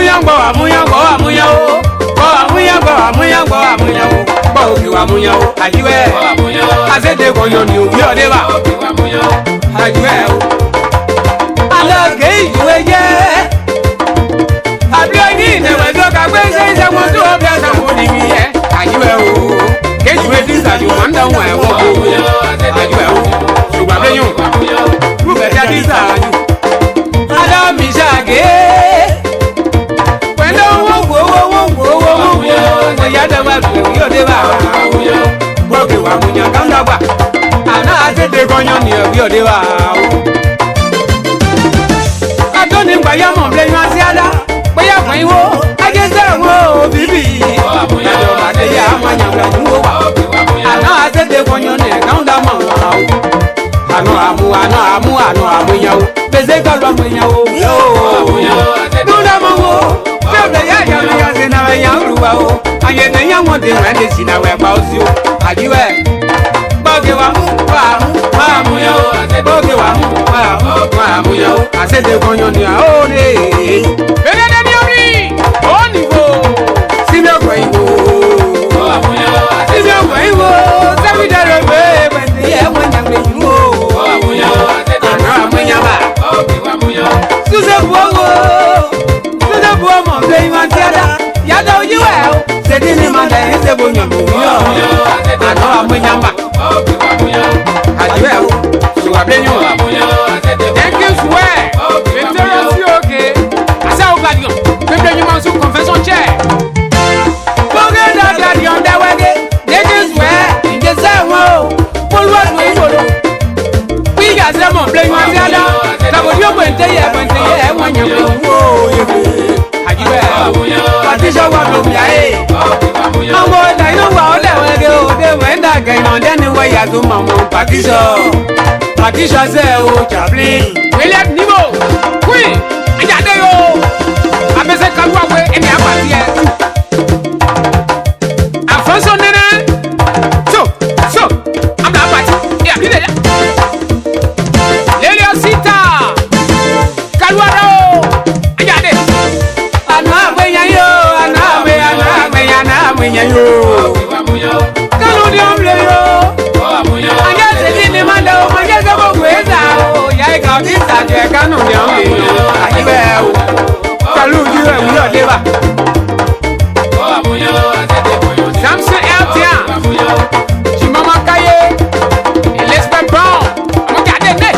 Ahmuyan, Gborho Ahmuyan, Gborho Ahmuyan, Gborho Ahmuyan, Gborho Ahmuyan, Gborho Ahmuyan, Gborho Ahmuyan, ajiwe. Asede konyo ni obi odeba. Ajiwe o. Alage ijuwe je. Abioyi ne wedo ka gbe se mo tu obi asa mo ni mi ye. Ajiwe o. Kejuwe disa ju wanda wa e wo. Ajiwe o. Sugba beyon. Ku be ja disa ju. Ada mi shage. Wendo wo. Ya da wa yo de ba. Gborho Ahmuyan kan dagba. Ana asede konyo ni obi odeba o. Adoni gba ya mo ble yan si ada. Boya kan iwo. Aje se wo bibi. Ajo ba de ya Ahmuyan gba ju wo wa. Ana asede konyo ni kan da mo o. Ano Ahmuyan o. Beze ka lo Ahmuyan o. Do da mo wo. Bebe ya se na ya ruwa o. Aye ne ya won de ran de si na we pa o si o. Ajiwe. Gborho Ahmuyan o. Gborho Ahmuyan o. Asede konyo ni a o le. Bebe de ni ori. O ni wo. Sime ko iwo. Sime ko iwo. Sabi de re be bende ye mo nyangbe ju o. Ano Ahmuyan ba. Suze buowo. Suze buo mo be iman tiada. Yada ojiwe o. Sedi ni manda ese bo nyambo yo. Ano Ahmuyan ba. Ajiwe o. Suwa benyo. Thank you swear. Victorious okay. Asa ogadion. Bebe ni mansu confession chair. Boge da gadion da wege. Thank you swear. Inje se wo. Polwa no iboro. We ga se mo play one tiada. Na bo dio bente ye won nyambo wo. Ajiwe o. Patricia wa lo bia e. Mambo da ino wa o da wege o de wenda ga ino de ni we ya zo mamo Patricia se o Chaplin. William Nibo. Queen. Ajade yo. Abese kalwa we eni apati e. Afonso nene. So. Amda apati. Ya bile ya. Lelio Sita. Kalwa ro. Ajade. Ana we ya yo. Kalu di omle yo. Anya se di ni manda o manje se bo gweza o. Ya e ka di sa je kanu ni omle yo. Ajiwe o. Kalu di we wi odeba. Samson Eltia. Chimama Kaye. Elizabeth Brown. Mo gade ne.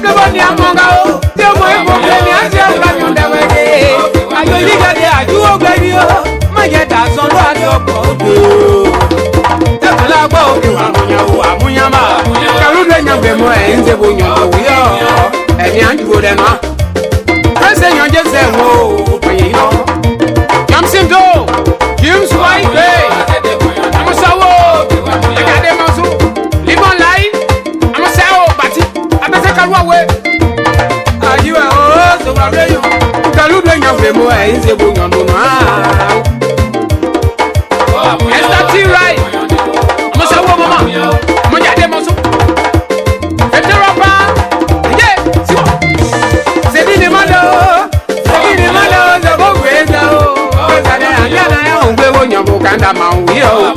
Lebo ni amonga o. Ti o mo e bo ni ase o la mi ndewege. Ayo ni gade aju o gbe ni o. Ma je da so lo ade opo o. Tela Gborho Ahmuyan ma. Kalu de nyambe mo e nze bo nyambo wi o. Emi anjugo de no. Pese nyonje se wo oyin no. Jamsin do. James White Bay. Amusawo. Agade mansu. Limon line. Amusawo bati. Abese kalwa we. Ajiwe o so wa reyo. Kalu de nyambe mo e nze bo nyambo no. Esther T. Right. Amusawo mama. Mo jade mansu. Federapa. Yeah. Siwo. Sedi ni mando. Zabo gweza o. Zade angana ya ongwe wo nyambo kanda mawi o.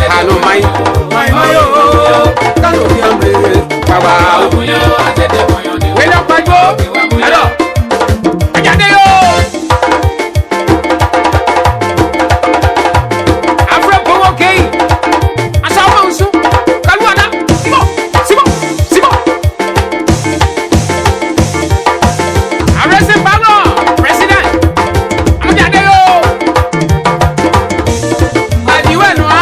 Hano mai o. Kano diambe. Baba o. Wela pago. Alo. Ajade yo. Afro powo kei. Asa o mansu. Kaluana. Simo. Arrest Baba. President. Amujade yo. Ajiwe no a.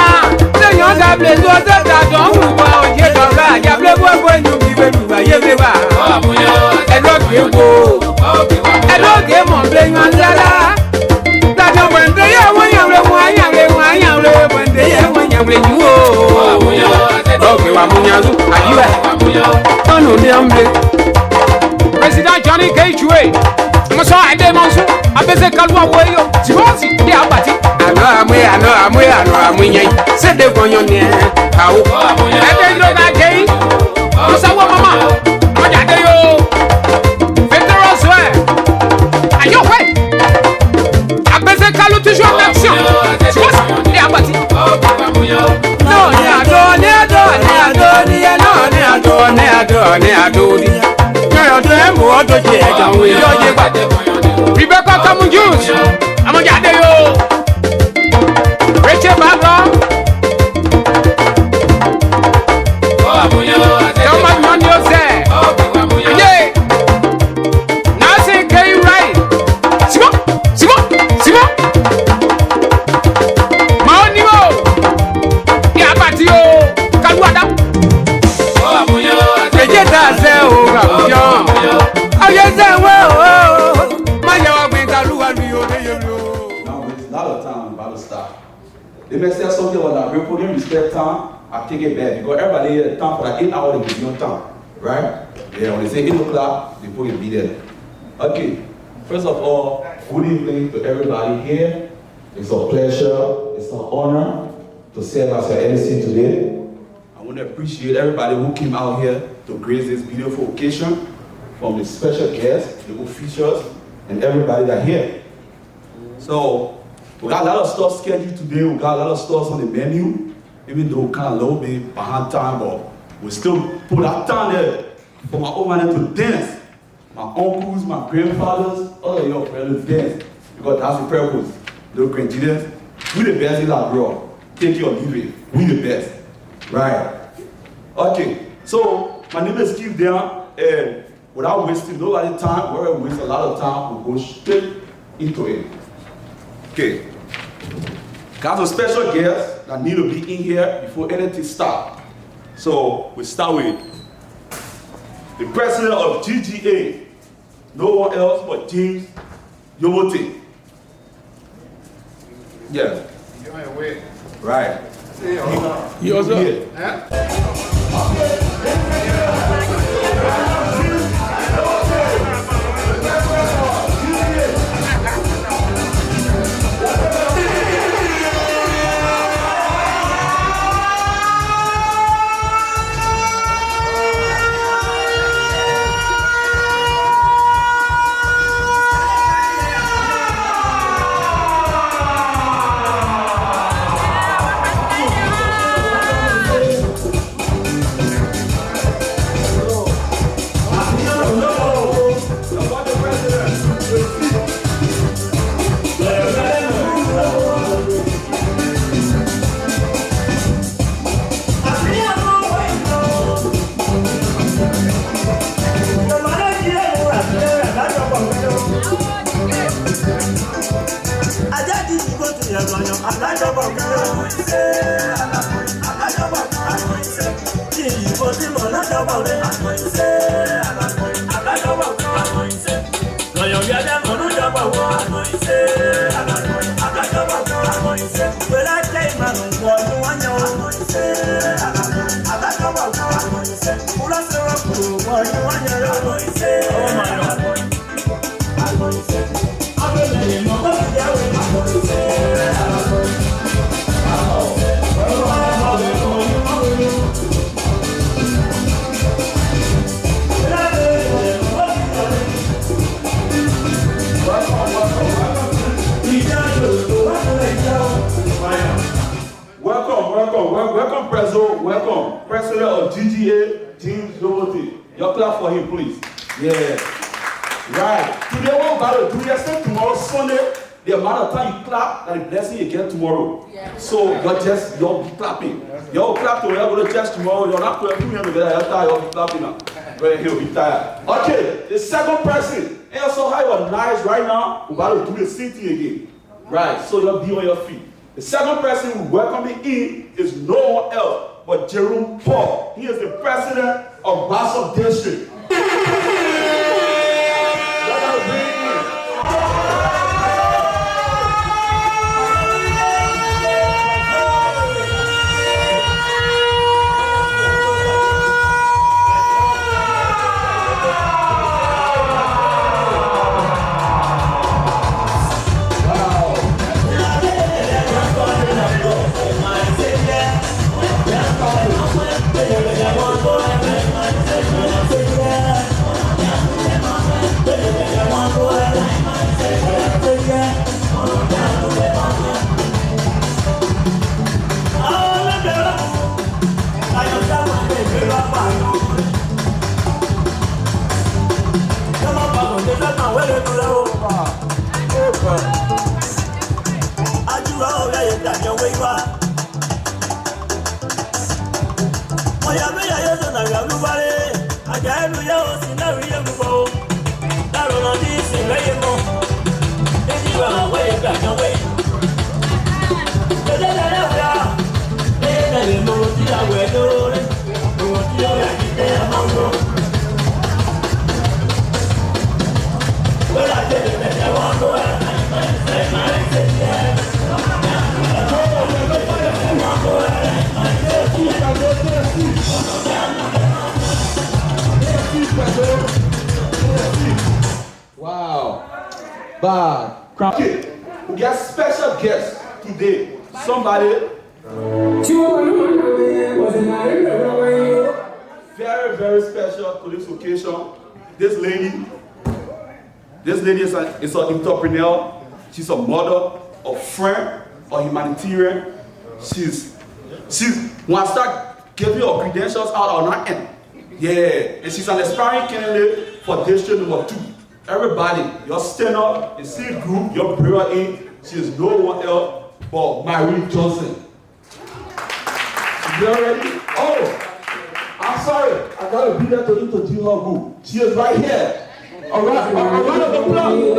Se yon da ble zo se da don wu wa oje do ga. Ya ble bo nyu bi be du ba ye ble ba. Eloge mo ble yan sala. Da do wende ye won yan ble wende ye won yan ble yu o. Gborho Ahmuyan zu. Ajiwe. Onu de ambe. President Johnny Keychwe. Mo so ade mansu. Abese kalwa we yo. Tibosi de abati. Ano Ahmuyan. Se de konyo ni e. Awo. Ede lo ga gei. Mo sawo mama. Mo jade yo. Federal swear. Ayo we. Katodi. Yo, them what to get down with your Rebecca come juice. I'm a Yadeo. Rachel Baba. Oh, how much money you say? Yeah. Now say, can you write? Simo. Maonio. Yeah, but you. Kaluada. Oh, Ahmuyan. They just say, oh, Ahmuyan. Oh, yes, well. My young man, Kaluada. Now, with a lot of time, I'm about to stop. They may say something about that. We put in respect time. I take it back because everybody here time for that 8 hours they give you time, right? Yeah, when they say 8 o'clock, they put it be there. Okay, first of all, good evening to everybody here. It's a pleasure, it's an honor to serve as your MC today. I want to appreciate everybody who came out here to grace this beautiful occasion, from the special guests, the officials, and everybody that here. So, we got a lot of stuff scheduled today, we got a lot of stuff on the menu. Even though kind of a little bit behind time, but we still put that time there for my own man to dance. My uncles, my grandfathers, all of your friends dance. Because that's the purpose. Little grandchildren, we the best in that bro. Take your leave it. We the best. Right. Okay. So my name is Keith Down, and without wasting nobody time, we're gonna waste a lot of time, we'll go straight into it. Okay. Got a special guest that need to be in here before anything starts. So we start with the president of GGA, no one else but James Yomote. Yeah. You're on your way. Right. You also here. Welcome, Prezo. Welcome, President of GGA, James Yomote. Your clap for him, please. Yeah. Right. Today, what we're about to do, yesterday, tomorrow, Sunday, the amount of time you clap, and the blessing you get tomorrow. Yeah. So, you'll be clapping. You'll clap to wherever you go to church tomorrow. You're not going to be tired, you'll be clapping now. Where he'll be tired. Okay, the second person. And also, how you're nice right now, we're about to do the same thing again. Right, so you'll be on your feet. The second person who welcoming in is no one else but Jerome Paul. He is the president of Basso District. Yeah. Wow. Bad. Okay. We got special guests today. Somebody very, very special to this occasion. This lady is an entrepreneur. She's a mother, a friend, a humanitarian. When I start giving her credentials out on her end. Yeah, and she's an aspiring candidate for district number 2. Everybody, your stand up, the seed group, your prayer in. She is no one else but Marie Johnson. You ready? Oh, I'm sorry. I gotta be there to introduce her group. She is right here. All right, a round of applause.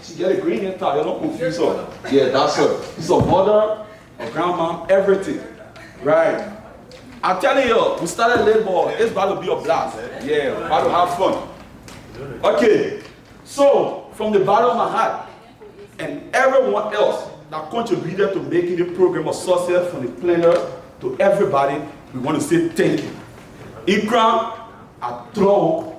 She get a green hair tie, you don't confuse her. Yeah, that's her. She's a mother, a grandma, everything. Right. I'm telling you, we started late, but it's about to be a blast. Yeah, about to have fun. Okay, so from the bottom of my heart, and everyone else that contributed to making the program a success, from the planner to everybody, we want to say thank you. Ikram, I throw.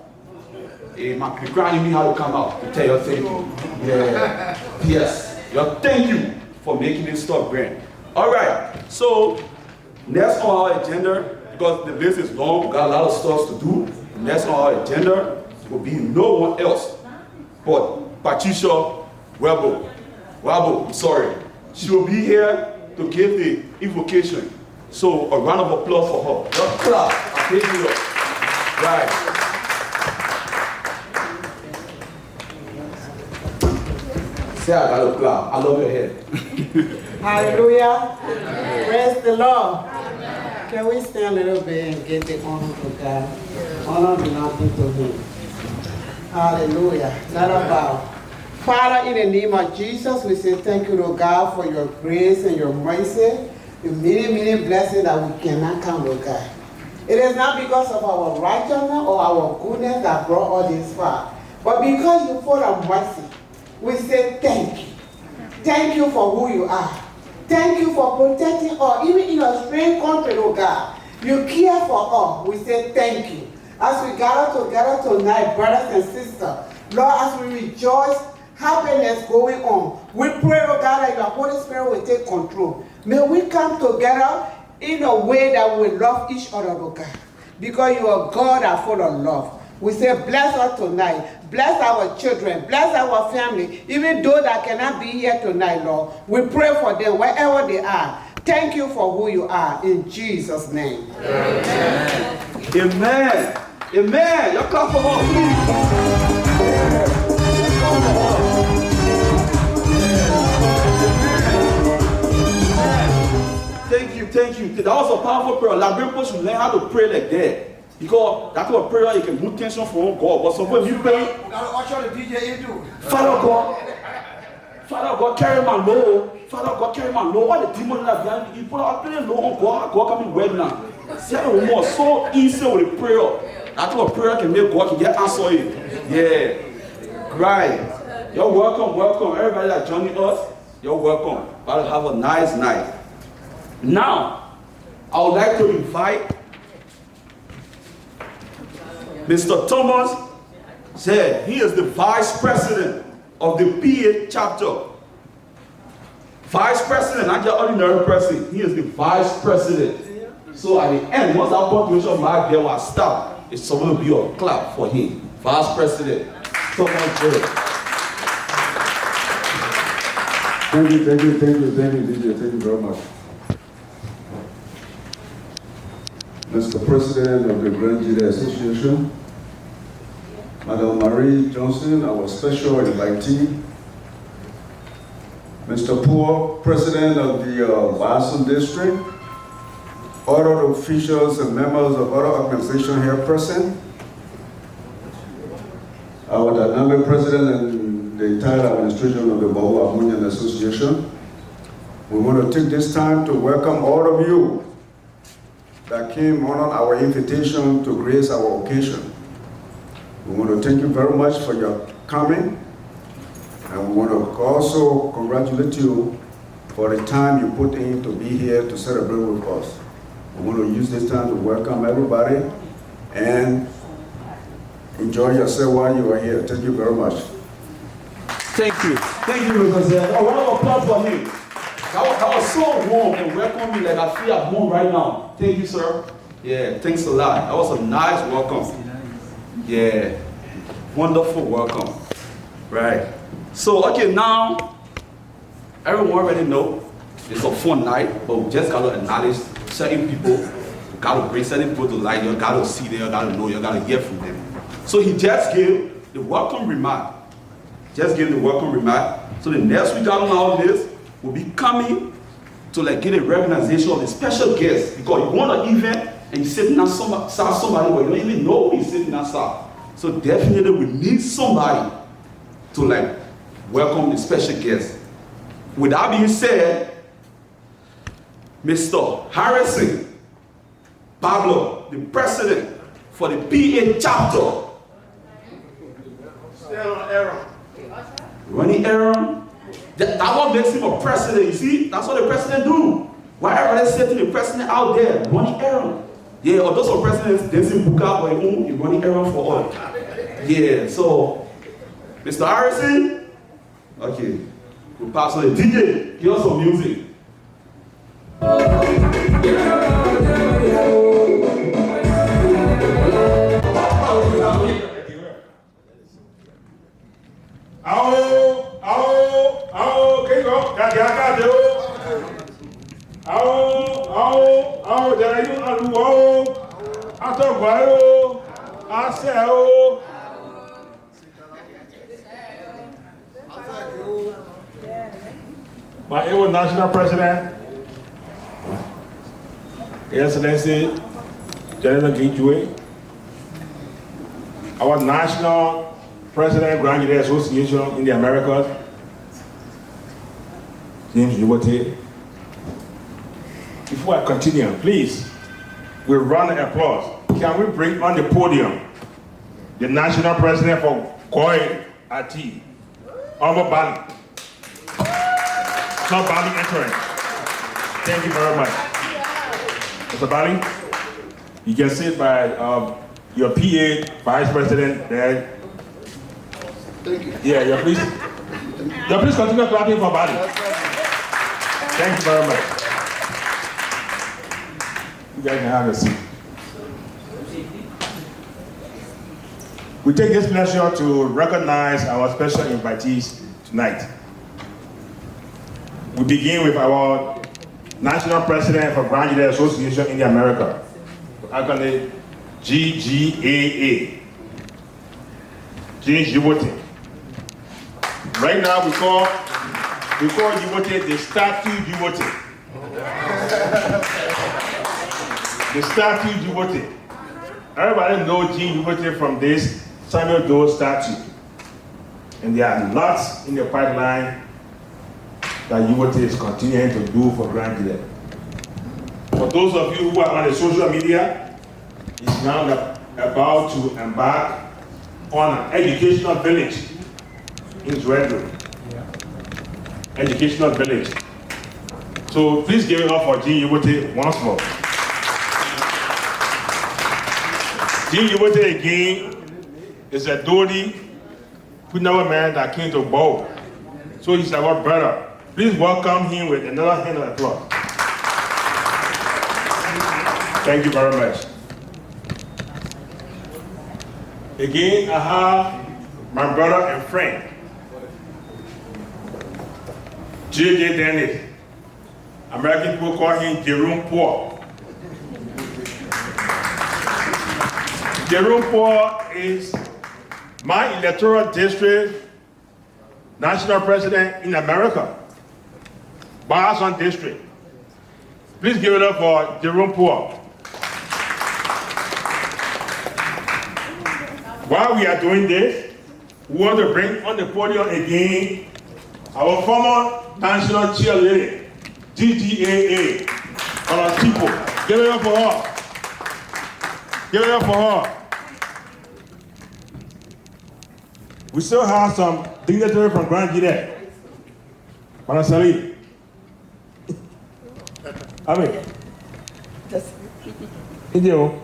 My crying me how to come out to tell you thank you. Yeah. Yes. Your thank you for making this stuff grand. All right. So next on our agenda, because the list is long, we got a lot of stuff to do. Next on our agenda will be no one else but Patricia Webo. I'm sorry. She will be here to give the invocation. So a round of applause for her. Just clap. Thank you. Right. I got a clap. I love your head. Hallelujah. Praise the Lord. Can we stand a little bit and give the honor to God? Honor belongs to Him. Hallelujah. Let us bow. Father, in the name of Jesus, we say thank you, Lord God, for your grace and your mercy, the many, many blessings that we cannot count, Lord God. It is not because of our righteousness or our goodness that brought all this far, but because you full of mercy, we say thank you. Thank you for who you are. Thank you for protecting us, even in a strange country, Lord God. You care for us. We say thank you. As we gather together tonight, brothers and sisters, Lord, as we rejoice, happiness going on, we pray, Lord God, that your Holy Spirit will take control. May we come together in a way that we love each other, Lord God, because you are God that full of love. We say, bless us tonight. Bless our children. Bless our family. Even those that cannot be here tonight, Lord. We pray for them wherever they are. Thank you for who you are. In Jesus' name. Amen. Amen. Amen. Your clap for us, please. Thank you. That was a powerful prayer. Like people should learn how to pray like that. Because that kind of prayer you can move tension from God. But sometimes you pray, Father God, carry my load. Father God, carry my load. All the demons that are behind you, people are playing low on God. God coming well now. See how the more so easy with the prayer. That kind of prayer can make God can get answer it. Yeah. Right. You're welcome. Everybody that joining us, you're welcome. But have a nice night. Now, I would like to invite Mr. Thomas said he is the vice president of the PA chapter. Vice president, not just ordinary president. He is the vice president. So at the end, once that population mark there was stopped, it's supposed to be a clap for him. Vice president. Thomas J. Thank you, DJ. Thank you very much. Mr. President of the Grand Jury Association, Madam Marie Johnson, our special invitee, Mr. Poor, President of the Basin District, other officials and members of other organizations here present, our dynamic president and the entire administration of the Gborho Ahmuyan Association. We want to take this time to welcome all of you that came on our invitation to grace our occasion. We want to thank you very much for your coming, and we want to also congratulate you for the time you put in to be here to celebrate with us. We want to use this time to welcome everybody and enjoy yourself while you are here. Thank you very much. Thank you, because a round of applause for him. That was so warm and welcoming, like I feel at home right now. Thank you, sir. Yeah, thanks a lot. That was a nice welcome. Yeah, wonderful welcome. Right. So, okay, now, everyone already know it's a fun night, but we just got to acknowledge certain people. You got to bring certain people to light. You got to see them, you got to know, you got to hear from them. So he just gave the welcome remark. So the next week out on all this, will be coming to like get a recognition of the special guest, because you want an event and you're sitting outside somebody, but you don't even know who is sitting outside. So definitely we need somebody to like welcome the special guest. With that being said, Mr. Harrison Pablo, the president for the PA chapter. Still on Aaron. Running Aaron. That what makes him a president, you see? That's what the president do. Why everybody setting the president out there, running errand? Yeah, or those are presidents dancing buka for him, he's running errand for all. Yeah, so, Mr. Harrison, okay, we'll pass on the DJ, give us some music. My able national president, His Excellency General Gborho, our national President, Grand Leader Association in the Americas, James Gborho. Before I continue, please, with round of applause, can we bring on the podium the National President for Gborho Ahmuyan, Honorable Bali. Not Bali entering. Thank you very much. Mr. Bali, you can sit by your PA, Vice President there. Thank you. Yeah, please continue clapping for Bali. Thank you very much. You guys can have a seat. We take this pleasure to recognize our special invitees tonight. We begin with our National President for Grand Leader Association in the America, acronym GGAA, James Gborho. Right now we call Gborho the Statue Gborho. The Statue Gborho. Everybody knows James Gborho from this Samuel Doe statue. And there are lots in the pipeline that Gborho is continuing to do for Grand Leader. For those of you who are on the social media, it's now about to embark on an educational village in Gborho. Educational village. So please give it up for James Gborho once more. James Gborho again is a Dodi Kunawa man that came to Gborho. So he's our brother. Please welcome him with another hand of applause. Thank you very much. Again, I have my brother and friend, J.J. Dennis. American people call him Jerome Poor. Jerome Poor is my electoral district national president in America, Boston District. Please give it up for Jerome Poor. While we are doing this, we want to bring on the podium again our former national cheerleader, GGAA, our people. Give it up for her. Give it up for her. We still have some dignitary from Grand Leader. Manasali. Amen. Idio.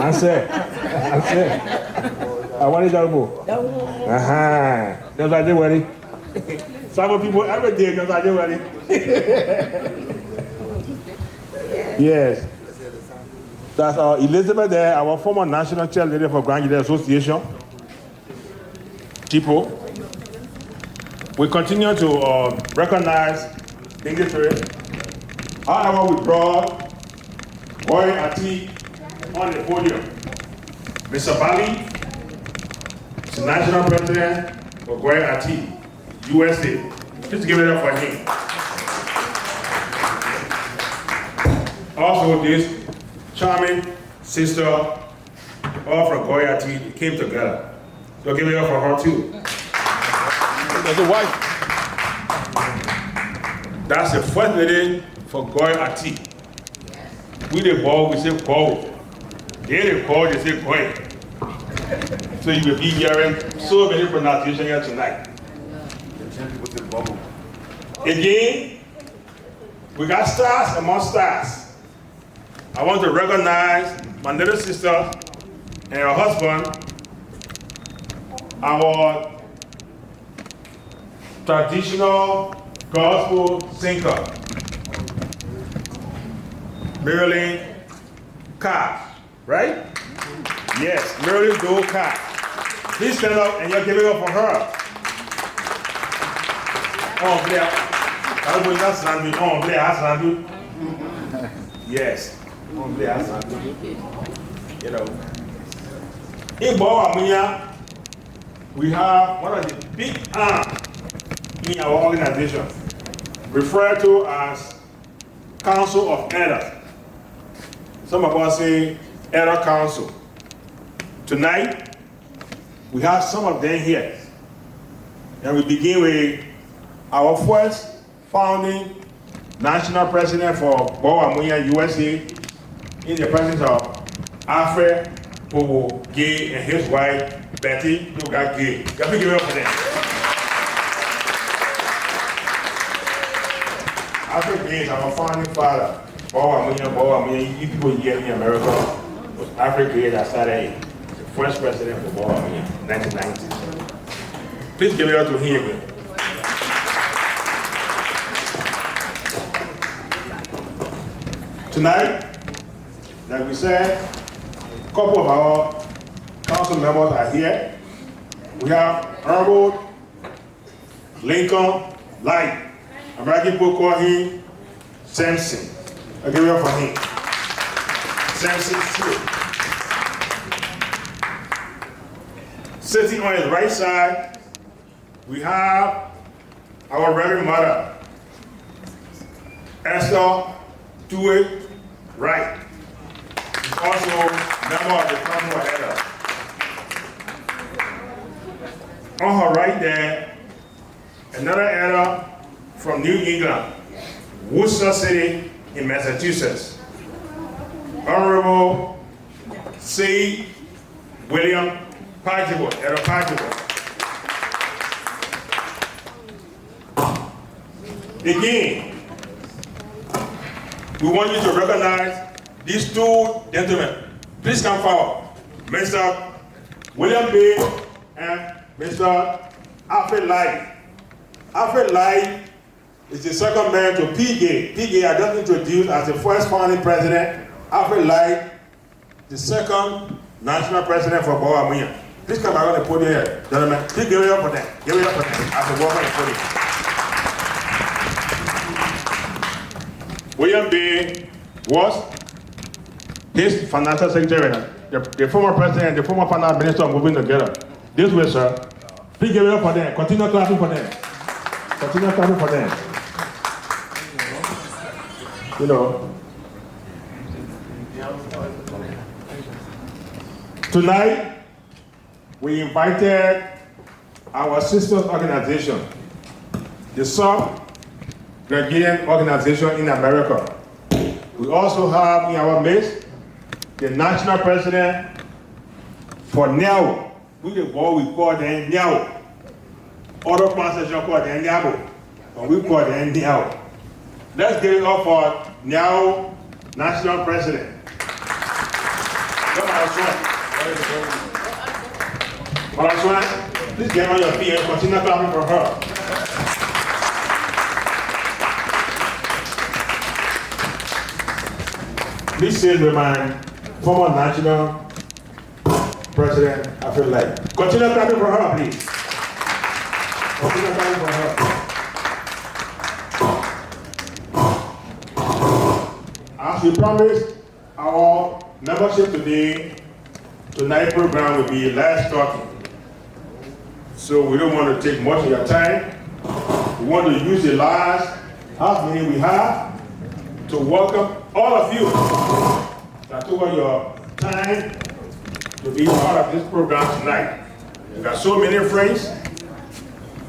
Answer. I want to go. Aha. That's what they worry. Some people every day because I do worry. Yes. That's our Elizabeth there, our former national cheerleader for Grand Leader Association. People. We continue to recognize dignitary. However, we brought Gborho Ahmuyan on the podium. Mr. Bali is the national president for Gborho Ahmuyan, USA. Just give it up for him. Also, this charming sister, all from Gborho Ahmuyan, came together. So give it up for her too. That's a wife. That's the first lady for Gborho Ahmuyan. We the ball, we say Gborho. They the ball, they say Gborho. So you will be hearing so many pronunciations here tonight. Again, we got stars among stars. I want to recognize my little sister and her husband, our traditional gospel singer, Marilyn Carr, right? Yes, Marilyn Doe Carr. Please stand up and you're giving up for her. Oh, Blair. Oh, Blair, yes. Oh, Blair, you know. In Gborho Ahmuyan, we have one of the big arms in our organization, referred to as Council of Elders. Some of us say Elder Council. Tonight, We have some of them here. And we begin with our first founding national president for Gborho Ahmuyan USA, in the presence of Alfred Gay and his wife, Betty Gay. Can we give it up for them? Alfred Gay is our founding father. Gborho Ahmuyan, you people here in America, was Alfred Gay that started the first president for Gborho Ahmuyan, 1990. Please give it up to him. Tonight, like we said, a couple of our council members are here. We have Honorable Lincoln Light, American people call him Samson. I'll give it up for him. Samson Stewart. Sitting on his right side, we have our Reverend Mother, Esther Dewey Wright. She's also a member of the Council of Elders. On her right there, another elder from New England, Worcester City in Massachusetts, Honorable C. William Pajibo, Elder Pajibo. Again, we want you to recognize these two gentlemen. Please come forward. Mr. William B. and Mr. Alfred Light. Alfred Light is the second man to P. Gay. P. Gay I just introduced as the first founding president. Alfred Light, the second national president for Gborho Ahmuyan. Please come back on the podium here, gentlemen. Please give it up for them. Give it up for them as they walk on the podium. William B. was his financial secretary, the former president and the former finance minister are moving together. This way, sir. Please give it up for them. Continue clapping for them. Continue clapping for them. You know. Tonight, we invited our sisters organization, the South Gregarian organization in America. We also have in our midst the national president for NEO. We call them NEO. Other pronunciation call them NEO, but we call them NEO. Let's give it up for NEO national president. Come on, Madam, please get on your feet and continue clapping for her. Please say with my former national president, Alfred Light. Continue clapping for her, please. Continue clapping for her. As we promised, our membership tonight's program will be last talking. So we don't want to take much of your time. We want to use the last half minute we have to welcome all of you that took your time to be part of this program tonight. We got so many friends,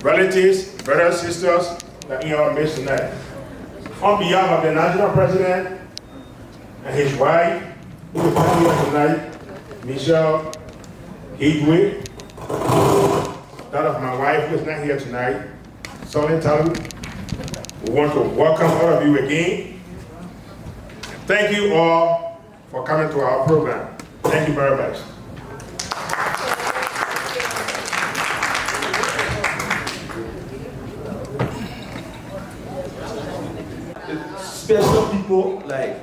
relatives, brothers, sisters that in our midst tonight. On behalf of the national president and his wife, who is not here tonight, Michelle Higwe, that of my wife who is not here tonight, Sonny Talu, we want to welcome all of you again. Thank you all for coming to our program. Thank you very much. Special people, like,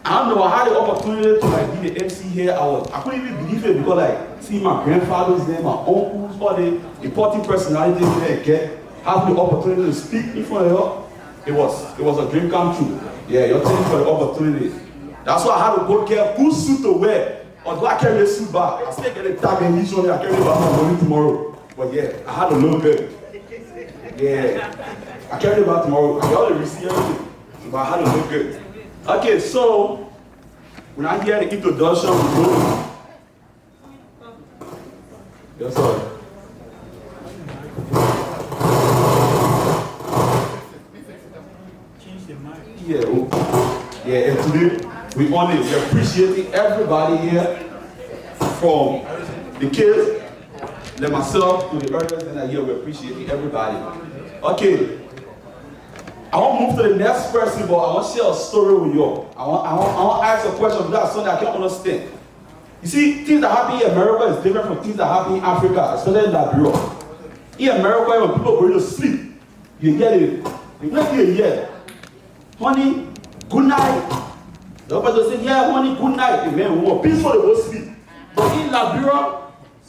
I don't know, I had the opportunity to like be the MC here. I couldn't even believe it because like see my grandfather's name, my uncles, all the important personalities there get have the opportunity to speak in front of you. It was a dream come true. Yeah, you're taking for the opportunity. That's why I had to go care whose suit to wear. Although I carry a suit back, I still get a tag and this one I carry back my money tomorrow. But yeah, I had to look good. Yeah. I carry it back tomorrow. I got to receive everything. But I had to look good. Okay, so when I hear the introduction, we go. Yes, sir. Yeah, and today we honor, we appreciating everybody here, from the kids, like myself, to the elders that are here. We appreciating everybody. Okay, I want to move to the next person, but I want to share a story with you. I want to ask a question because something I can't understand. You see, things that happen in America is different from things that happen in Africa, especially in Liberia. In America, when people go to sleep, you hear it. You don't hear, honey, good night. The person say, yeah, honey, good night. The man will peaceful to go sleep. But in Liberia,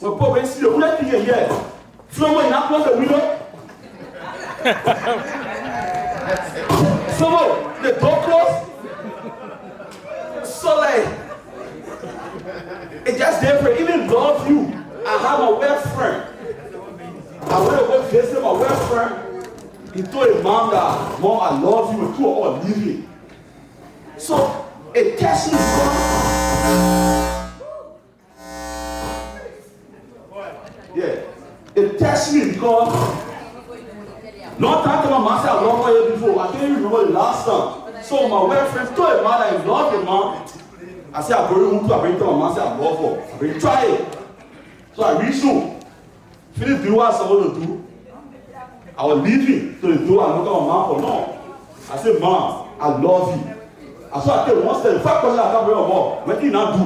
when people sleep, you don't hear. Someone in that close the window. Someone, the door closed. So like, it's just different. Even love you. I have a best friend. I went to go visit my best friend. He told his mom that, Mom, I love you, and two all leave me. So, a test is yeah, it tests me because long time to my mom said I love her before. I can't even remember the last time. So my best friend told his mom that he loved his mom. I said I bring him to my mom, said I love her. I bring try it. So I reached home. Finish doing what I was supposed to do. I was leaving to the door and look at my mom for long. I said, Mom, I love you. I saw I tell one step, the first question I can't bring up, what did you not do?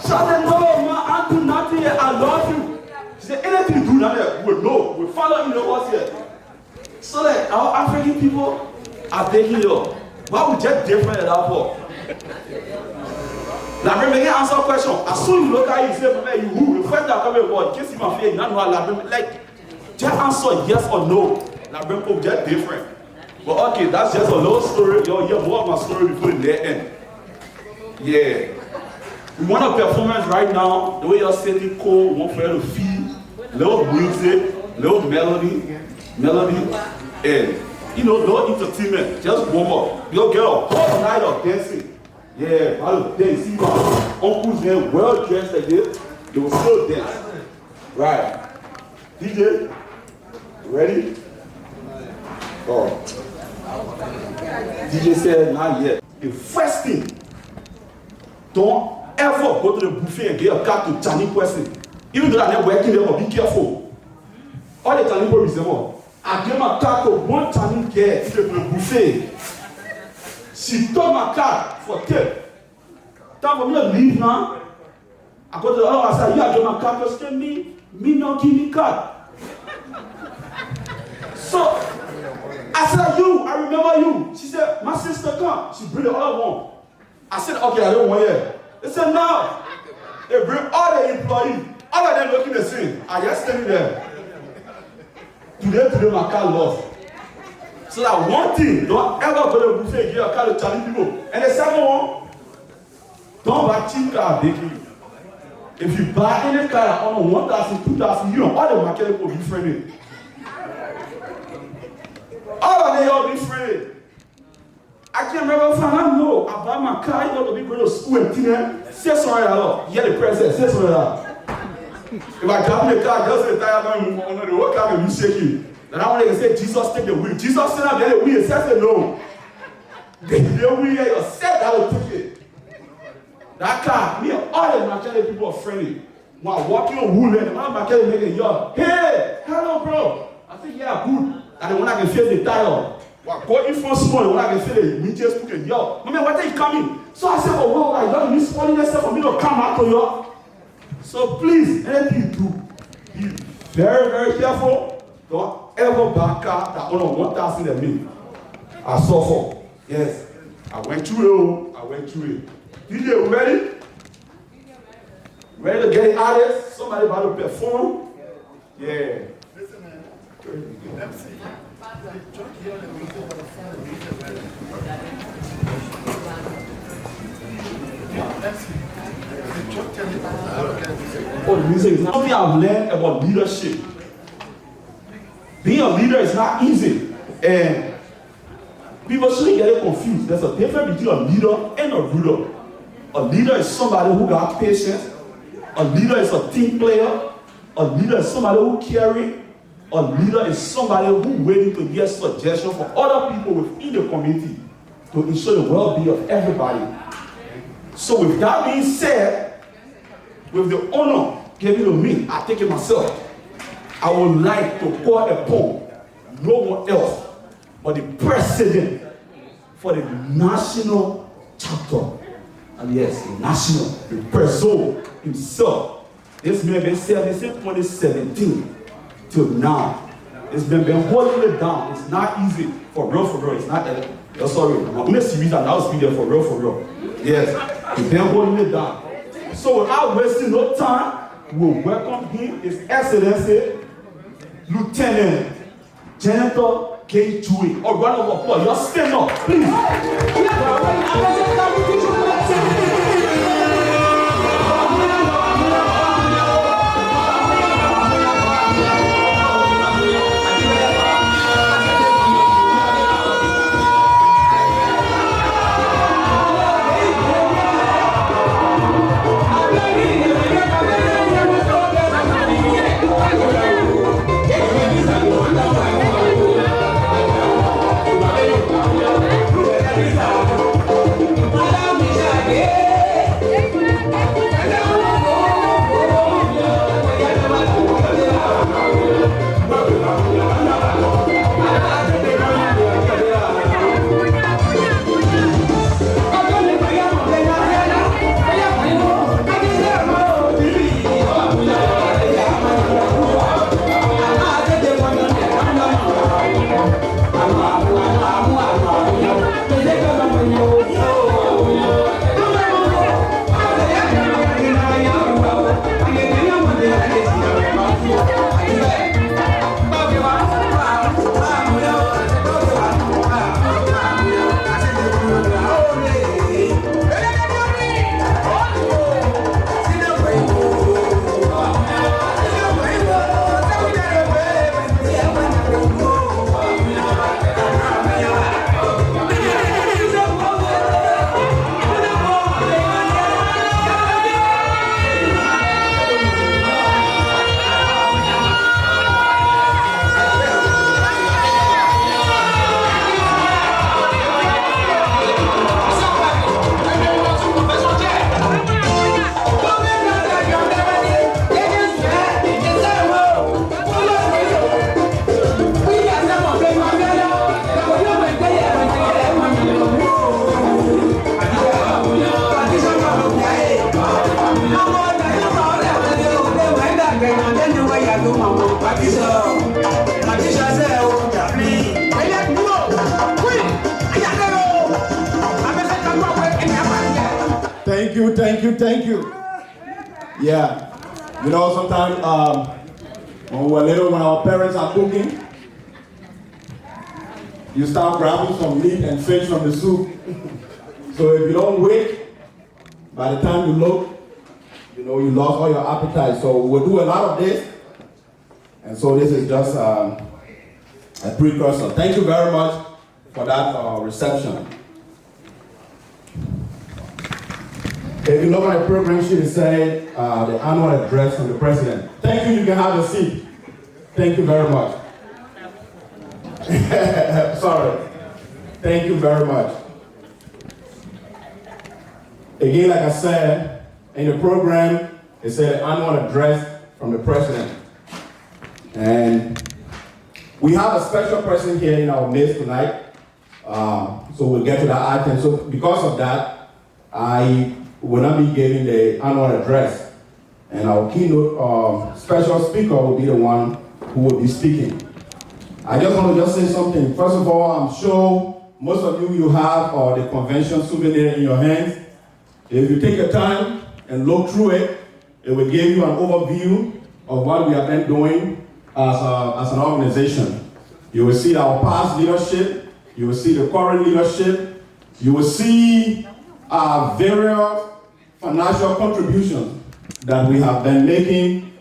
So I said, no, Mom, I do nothing yet. I love you. She said, anything you do now, we'll know. We'll follow you know what's here. So that our African people are taking you. Why would just different at that for? Now, when you answer a question, as soon as you look at it, you say, you who? The first time I come about, in case you my fear, you don't know, like, just answer yes or no. Now, when people just different. But okay, that's just a little story. You'll hear more of my story before the end. Yeah. We want a performance right now, the way you're sitting cold, want for you to feel, little music, little melody, and, you know, no entertainment, just warm up. You'll get a whole night of dancing. Yeah, then see my uncles there well dressed like this, they will still dance. Right. DJ, ready? Oh. DJ said, not yet. The first thing, don't ever go to the buffet and get a card to Chinese person. Even though they're not working there, but be careful. All the Chinese people resemble. I gave my card to one Chinese girl to the buffet. She took my card for tip. Time for me to leave now. I go to the other, I said, you have given my card, just tell me not give me card. So, I said, I remember you. She said, my sister come. She bring the other one. I said, okay, I don't want you. They said, no. They bring all the employees. All of them looking the same. I just standing there. Today, my car lost. So that one thing, don't ever go to the buffet and get a car to Chinese people. And the second one, don't buy cheap car, they kill you. If you buy any car on 1,000, 2,000, you know, all the market will be friendly. All of them all be friendly. I can't remember if I know. I buy my car, you know, to be going to school and things. Say sorry a lot. Yeah, the president, say sorry a lot. If I grab the car, just retire, I'm going to work out and be shaking. Then I want to say, Jesus take the wheel. Jesus said, I'm the wheel. He said, no. The wheel, you said that will take it. That car, me and all the Machelli people are friendly. When I'm walking on Woodland, and I'm Machelli making yard. Hey, hello, bro. I said, yeah, good. And when I can feel the tire, go in front small, when I can feel the meters cooking, yo, man, what are you coming? So I said, oh, well, I don't need spoiling yourself for me to come out to you. So please, anything you do, be very, very careful. Don't ever buy a car that only 1,000 than me. I suffer. Yes. I went through it. DJ, ready? Ready to get artists? Somebody about to perform? Yeah. Listen, man. MC. Oh, the music is not something I've learned about leadership. Being a leader is not easy. And people shouldn't get it confused. There's a difference between a leader and a ruler. A leader is somebody who got patience, A leader is a team player. A leader is somebody who caring. A leader is somebody who willing to get suggestions from other people within the community to ensure the well-being of everybody. So with that being said, with the honor given to me, I take it myself. I would like to call upon no one else but the president for the national chapter. And yes, the national, the president himself. This man been serving since 2017 till now. This man been holding it down. It's not easy. For real. It's not, sorry, I'm going to serious and I'll speak there for real. Yes, he's been holding it down. So without wasting no time, we'll welcome him, His Excellency, Lieutenant General K. Chewie. A round of applause. Y'all stand up, please. Thank you. Yeah, you know, sometimes when we were little, when our parents are cooking, you start grabbing some meat and fish from the soup. So if you don't wait, by the time you look, you know, you lost all your appetite. So we'll do a lot of this. And so this is just a precursor. Thank you very much for that reception. If you look at the program sheet, it says the annual address from the president. Thank you, you can have a seat. Thank you very much. Sorry. Thank you very much. Again, like I said, in the program, it said the annual address from the president. And we have a special person here in our midst tonight. So we'll get to that item. So because of that, I will not be giving the annual address. And our keynote special speaker will be the one who will be speaking. I just want to say something. First of all, I'm sure most of you have the convention souvenir in your hands. If you take your time and look through it, it will give you an overview of what we have been doing as an organization. You will see our past leadership. You will see the current leadership. You will see various financial contributions that we have been making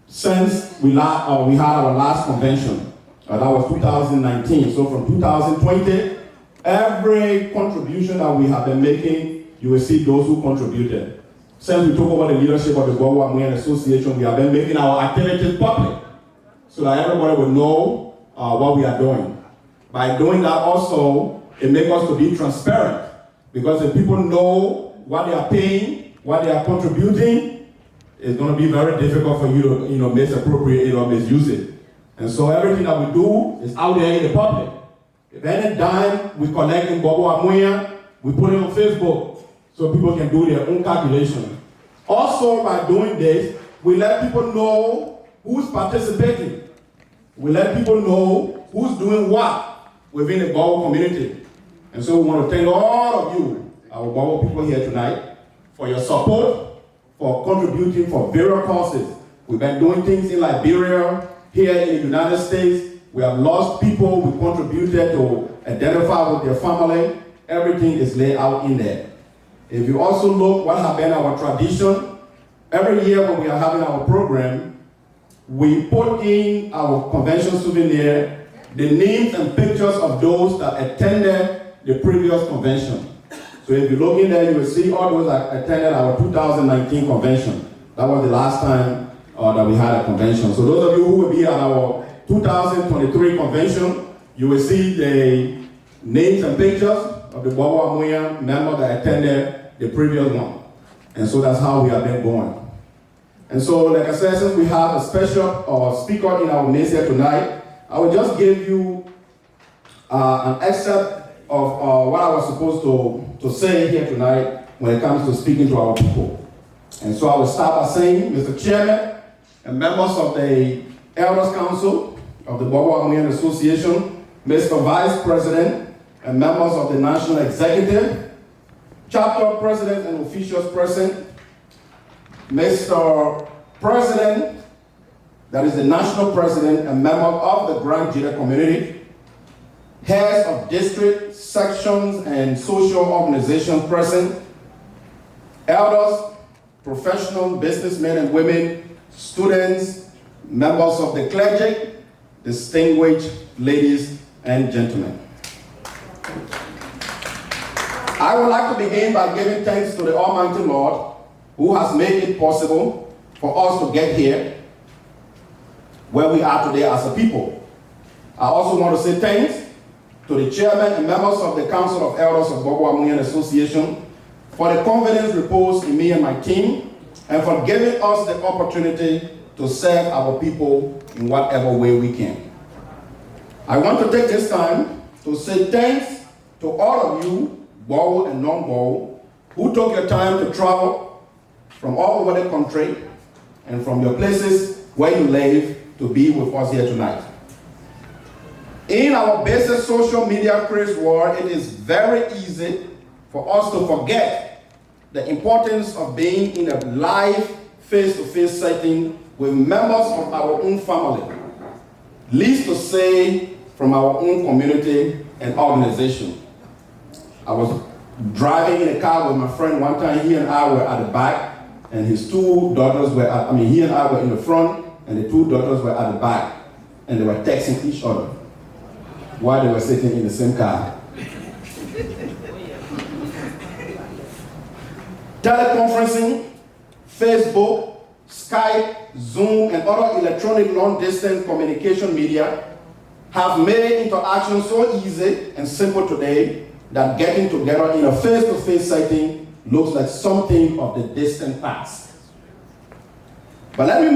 since we had our last convention. That was 2019. So from 2020, every contribution that we have been making, you will see those who contributed. since we took over the leadership of the Gborho Ahmuyan Association, we have been making our activities public so that everybody will know what we are doing. By doing that also, it makes us to be transparent, because if people know what they are paying, what they are contributing, it's going to be very difficult for you to misappropriate it or misuse it. And so everything that we do is out there in the public. If any dime we collect in Gborho Ahmuyan, we put it on Facebook so people can do their own calculation. Also, by doing this, we let people know who's participating. We let people know who's doing what within the Gborho community. And so we want to thank all of you, our Gborho people here tonight, for your support, for contributing for various causes. We've been doing things in Liberia, here in the United States. We have lost people we contributed to identify with their family. Everything is laid out in there. If you also look what has been our tradition, every year when we are having our program, we put in our convention souvenir the names and pictures of those that attended the previous convention. So if you look in there, you will see all those that attended our 2019 convention. That was the last time that we had a convention. So those of you who will be at our 2023 convention, you will see the names and pictures of the Gborho Ahmuyan members that attended the previous one. And so that's how we have been going. And so, like I said, since we have a special speaker in our midst here tonight, I will just give you an excerpt of what I was supposed to say here tonight when it comes to speaking to our people. And so I will start by saying, Mr. Chairman and members of the Elders Council of the Gborho Ahmuyan Association, Mr. Vice President and members of the National Executive, Chapter President and officials present, Mr. President, that is the National President and member of the Grand Judah community, heads of district, sections, and social organizations present, elders, professional businessmen and women, students, members of the clergy, distinguished ladies and gentlemen. I would like to begin by giving thanks to the Almighty Lord who has made it possible for us to get here where we are today as a people. I also want to say thanks to the chairman and members of the Council of Elders of Gborho Ahmuyan Association for the confidence reposed in me and my team, and for giving us the opportunity to serve our people in whatever way we can. I want to take this time to say thanks to all of you, Gborho and non-Gborho, who took your time to travel from all over the country and from your places where you live to be with us here tonight. In our basic social media craze world, it is very easy for us to forget the importance of being in a live, face-to-face setting with members of our own family, least to say from our own community and organization. I was driving in a car with my friend one time. He and I were at the back, and his two daughters were he and I were in the front, and the two daughters were at the back, and they were texting each other while they were sitting in the same car. Teleconferencing, Facebook, Skype, Zoom, and other electronic long-distance communication media have made interaction so easy and simple today that getting together in a face-to-face setting looks like something of the distant past. But let me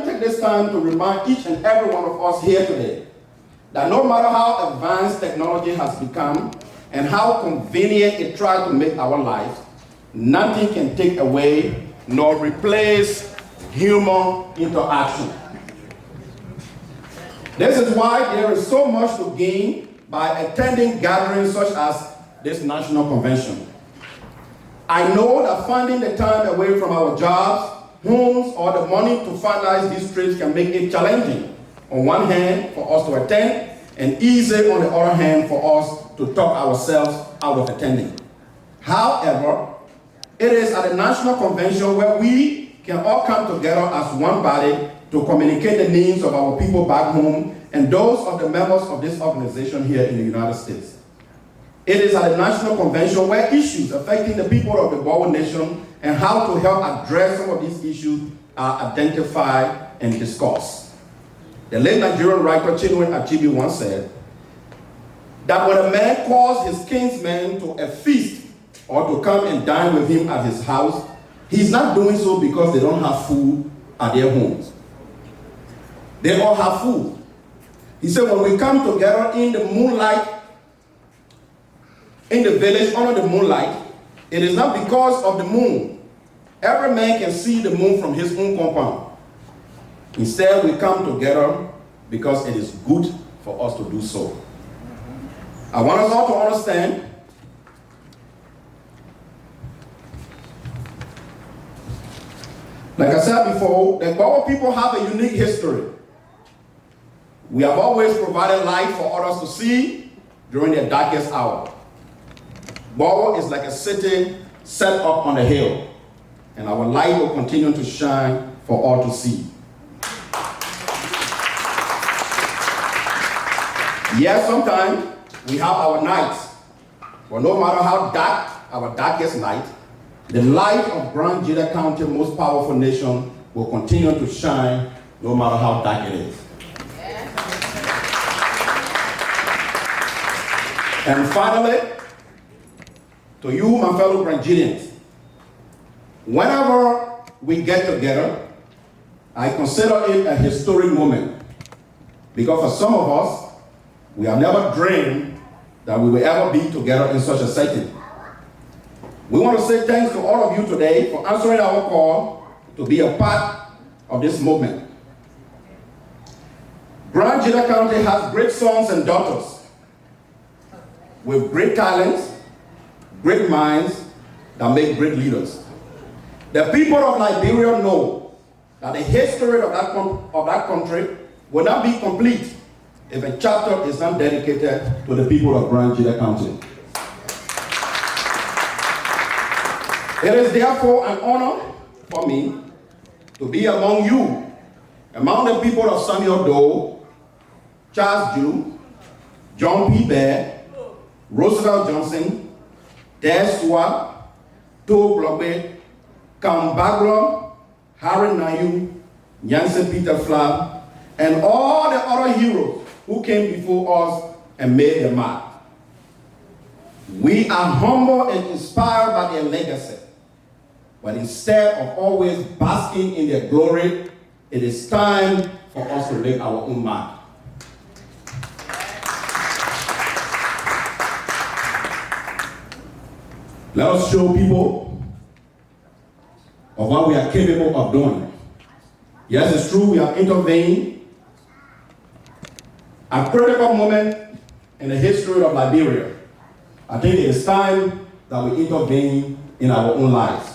take this time to remind each and every one of us here today that no matter how advanced technology has become and how convenient it tries to make our lives, nothing can take away nor replace human interaction. This is why there is so much to gain by attending gatherings such as this national convention. I know that finding the time away from our jobs, homes, or the money to finalize these trips can make it challenging, on one hand, for us to attend, and easy, on the other hand, for us to talk ourselves out of attending. However, it is at the national convention where we can all come together as one body to communicate the needs of our people back home and those of the members of this organization here in the United States. It is at the national convention where issues affecting the people of the Gborho nation and how to help address some of these issues are identified and discussed. The late Nigerian writer Chinwe Achebe once said that when a man calls his kinsmen to a feast or to come and dine with him at his house, he's not doing so because they don't have food at their homes. They all have food. He said when we come together in the moonlight, in the village under the moonlight, it is not because of the moon. Every man can see the moon from his own compound. Instead, we come together because it is good for us to do so. I want us all to understand like I said before, the Gborho people have a unique history. We have always provided light for others to see during their darkest hour. Gborho is like a city set up on a hill, and our light will continue to shine for all to see. Yes, sometimes we have our nights, but no matter how dark our darkest night, the light of Grand Jida County, most powerful nation, will continue to shine no matter how dark it is. And finally, to you, my fellow Grangidians, whenever we get together, I consider it a historic moment. Because for some of us, we have never dreamed that we will ever be together in such a setting. We want to say thanks to all of you today for answering our call to be a part of this movement. Grand Jida County has great sons and daughters with great talents, great minds that make great leaders. The people of Liberia know that the history of that country will not be complete if a chapter is not dedicated to the people of Grand Jida County. It is therefore an honor for me to be among you, among the people of Samuel Doe, Charles Jew, John P. Baird, Roosevelt Johnson, Des Swart, To Blogbe, Kambaglo, Harry Nayu, Jansen Peter Flab, and all the other heroes who came before us and made the mark. We are humble and inspired by their legacy. But instead of always basking in their glory, it is time for us to make our own mark. Let us show people of what we are capable of doing. Yes, it's true, we have intervened at a critical moment in the history of Liberia. I think it is time that we intervene in our own lives.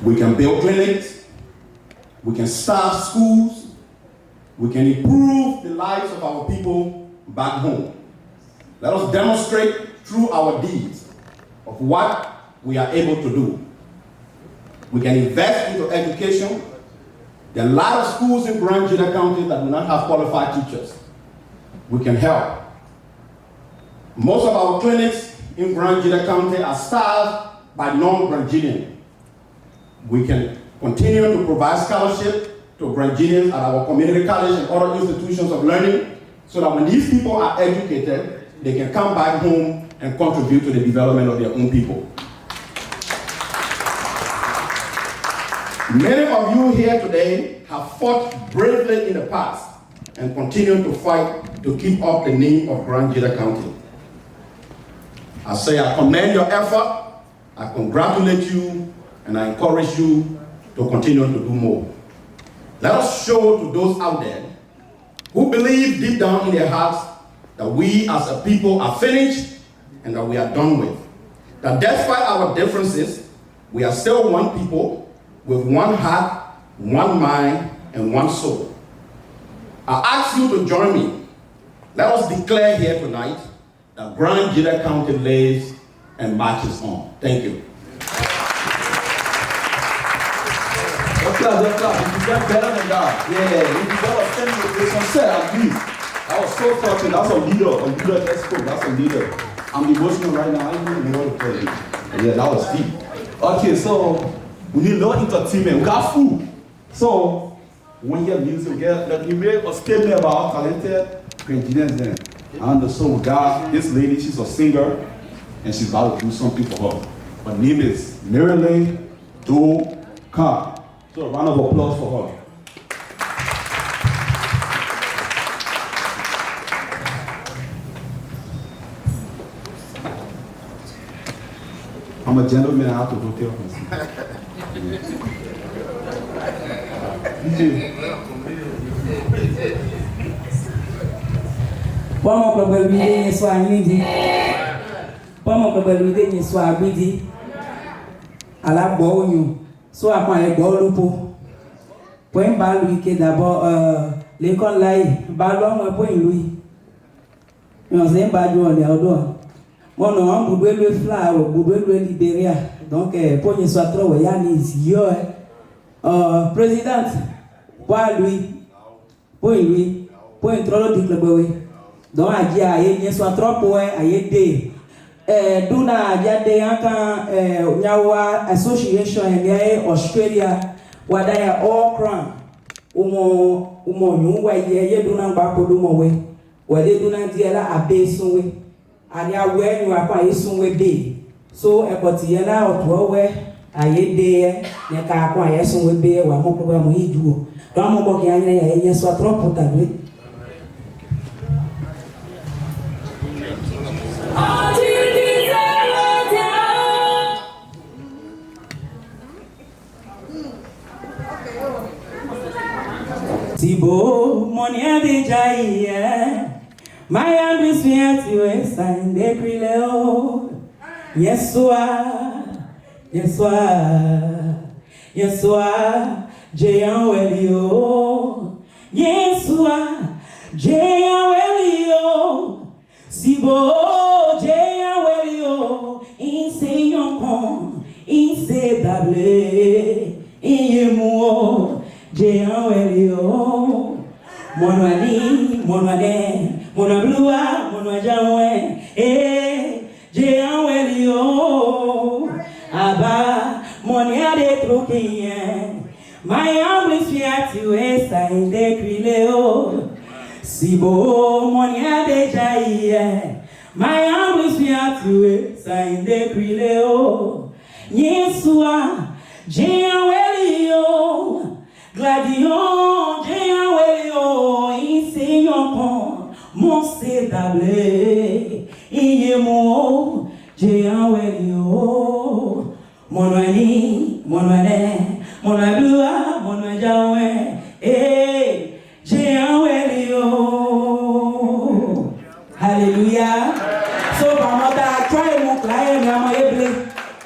We can build clinics, we can staff schools, we can improve the lives of our people back home. Let us demonstrate through our deeds of what we are able to do. We can invest into education. There are a lot of schools in Grand Jida County that do not have qualified teachers. We can help. Most of our clinics in Grand Jida County are staffed by non-Grangidians. We can continue to provide scholarship to Grangidians at our community college and other institutions of learning so that when these people are educated, they can come back home and contribute to the development of their own people. Many of you here today have fought bravely in the past and continue to fight to keep up the name of Grand Jida County. I say I commend your effort, I congratulate you, and I encourage you to continue to do more. Let us show to those out there who believe deep down in their hearts that we as a people are finished and that we are done with. That despite our differences, we are still one people with one heart, one mind, and one soul. I ask you to join me. Let us declare here tonight that Grand Jida County lives and marches on. Thank you. If you get better than that, yeah, if you got a family with some set at least. I was so fortunate, that's a leader just spoke, that's a leader. I'm emotional right now. I don't even know what to tell you. Yeah, that was deep. Okay, so we need a little entertainment. We got food. So when you have music, you make a statement about how talented engineers then. And so we got this lady, she's a singer, and she's about to do something for her. Her name is Marilyn Doe Carr. So a round of applause for her. I'm a gentleman, I have to go tell myself. Pomo probabilité ni soit midi. Pomo probabilité ni soit midi. À la Gborho, soit moi les Gborho. Point bas lui que d'abord l'école là, ballon moi point lui. On sait pas d'où on est au doigt. Mon nom vous devez le flower, vous devez le libérer. Donc pour ne soit trop yanis yo présidente pour lui pour trop de club. Donc a dit à ne soit trop pour a aider duna a dit aka nyawa association en Australia wadaya all crown umo nyuwa ye duna ba ko do mo we wale duna di la abesunwe ani awe nyu apa yesunwe be so ekoti ye na oto we ayede ne ka ko ayesunwe be wa mo ko mo hiduo don mo bo ki anya ya ye so trop pour ta do. Tibo monia de jaye my ambition to sign the Krayee Yeswa Jean Welio Yeswa Jean Welio Sibo Jean Welio Inseyon kon insedable Yemo Jean Welio Monwane Mona blua, mona jawe, Jean Welio, Abba, monia de troquien, my ambition to sign the Krayee, Sibo, monia de jaye, my ambition to sign the Krayee, Yeswa, Jean Welio, Gladion, Jean Welio, Inseyon kon. Mon sedable, Yemo, Jean Welio, mon wani, mon wane, mon ablua, mon wajawe, Jean Welio. Hallelujah. So, Pamota, try mon client, I'm able.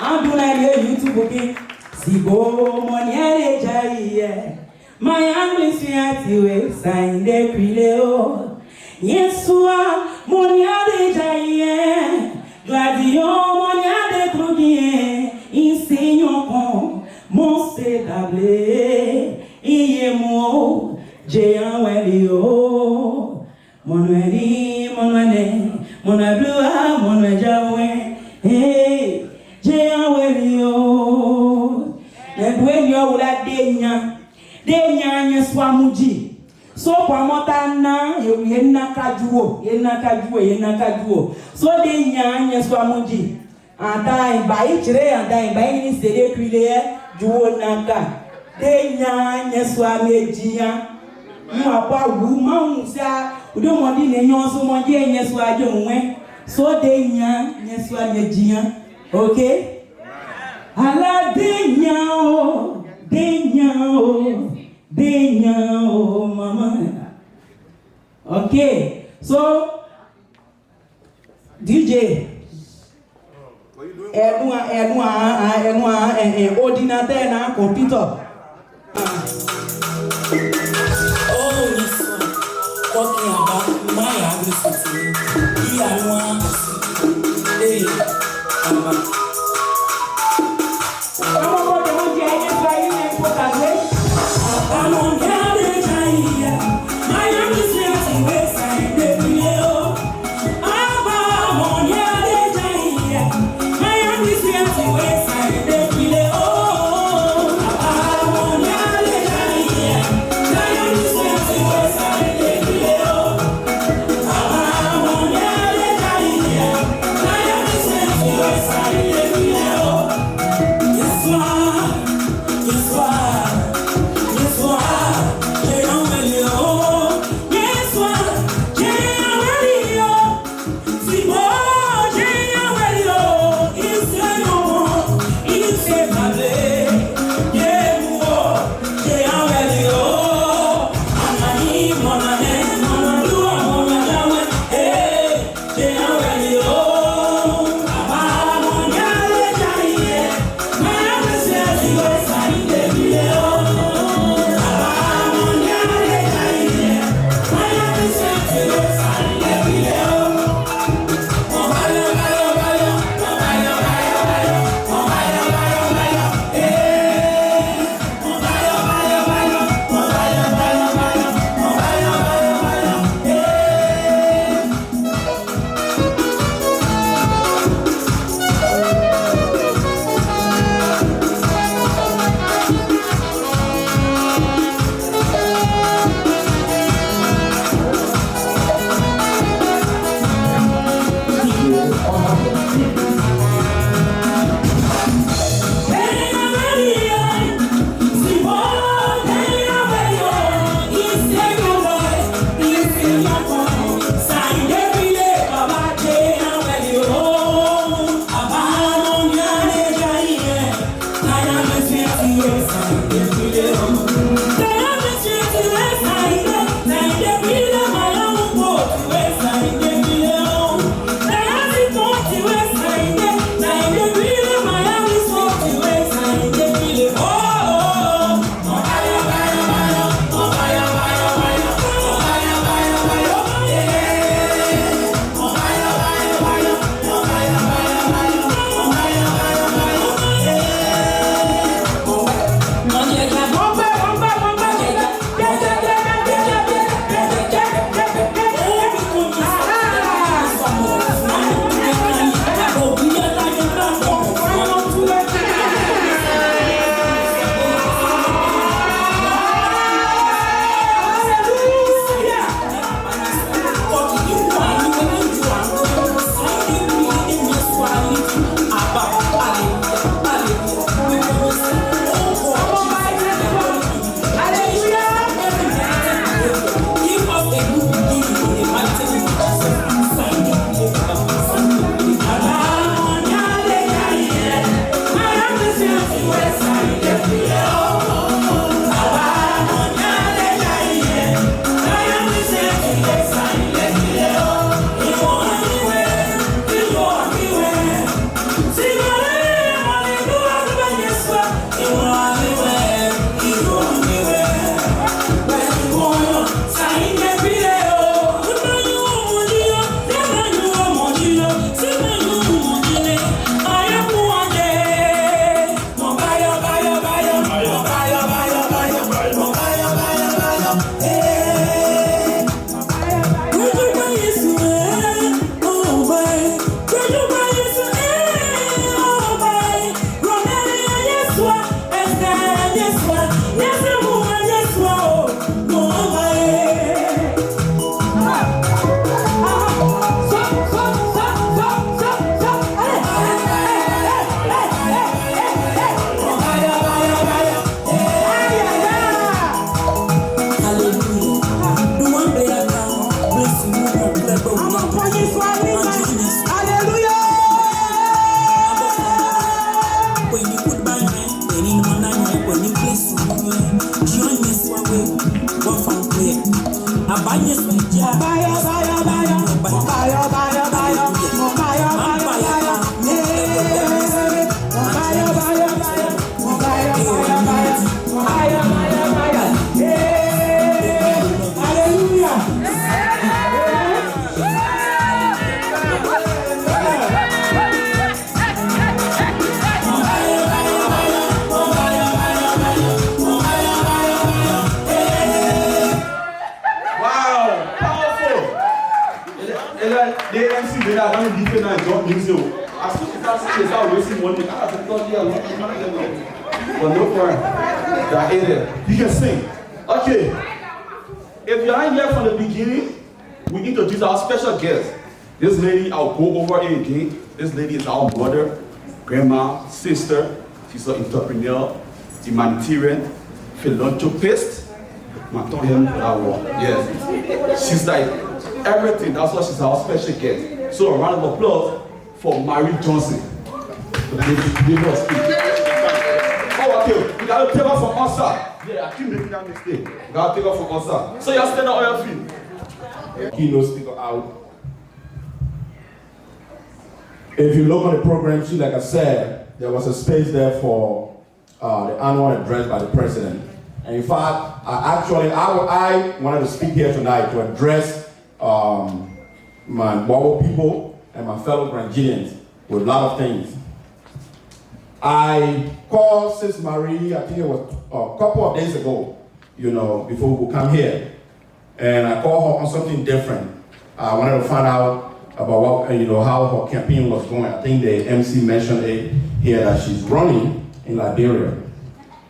I'm doing YouTube, okay? Sibo, mon yale jaye, my ambition to sign the Krayee. Yeswa, monia de jaye, gladion, monia de troquien, inseyon kon, mon sedable, Yemo, Jean Welio, mon wani, mon wane, mon ablua, mon wajawe, Jean Welio, le dueño ula denya nyeswa muji. So kwa motana yena kajuo so de nyanya so amuji anda imbai chire anda imbai ni sere Krayee juo naka de nyanya so amejia mu apa wu ma musa udo modi ne nyonso modi enye so ajonwe so de nyanya so amejia okay ala de nyao mama. Okay, so DJ ordinateur na computer. Oh yes, talking about my ability. But no problem. They're in there. You can sing. Okay. If you are here from the beginning, we introduce our special guest. This lady, I'll go over it again. This lady is our mother, grandma, sister. She's an entrepreneur, humanitarian, philanthropist. Yes. She's like everything. That's why she's our special guest. So a round of applause for Mary Johnson. Oh, okay. We gotta take her from outside. Yeah, I keep making that mistake. We gotta take her from outside. So you stand on your feet. Keynote speaker out. If you look on the program sheet, like I said, there was a space there for the annual address by the president. And in fact, I wanted to speak here tonight to address my Gborho people and my fellow Grangians with a lot of things. I called Sis Marie, I think it was a couple of days ago, before we could come here. And I called her on something different. I wanted to find out about what, how her campaign was going. I think the MC mentioned it here that she's running in Liberia.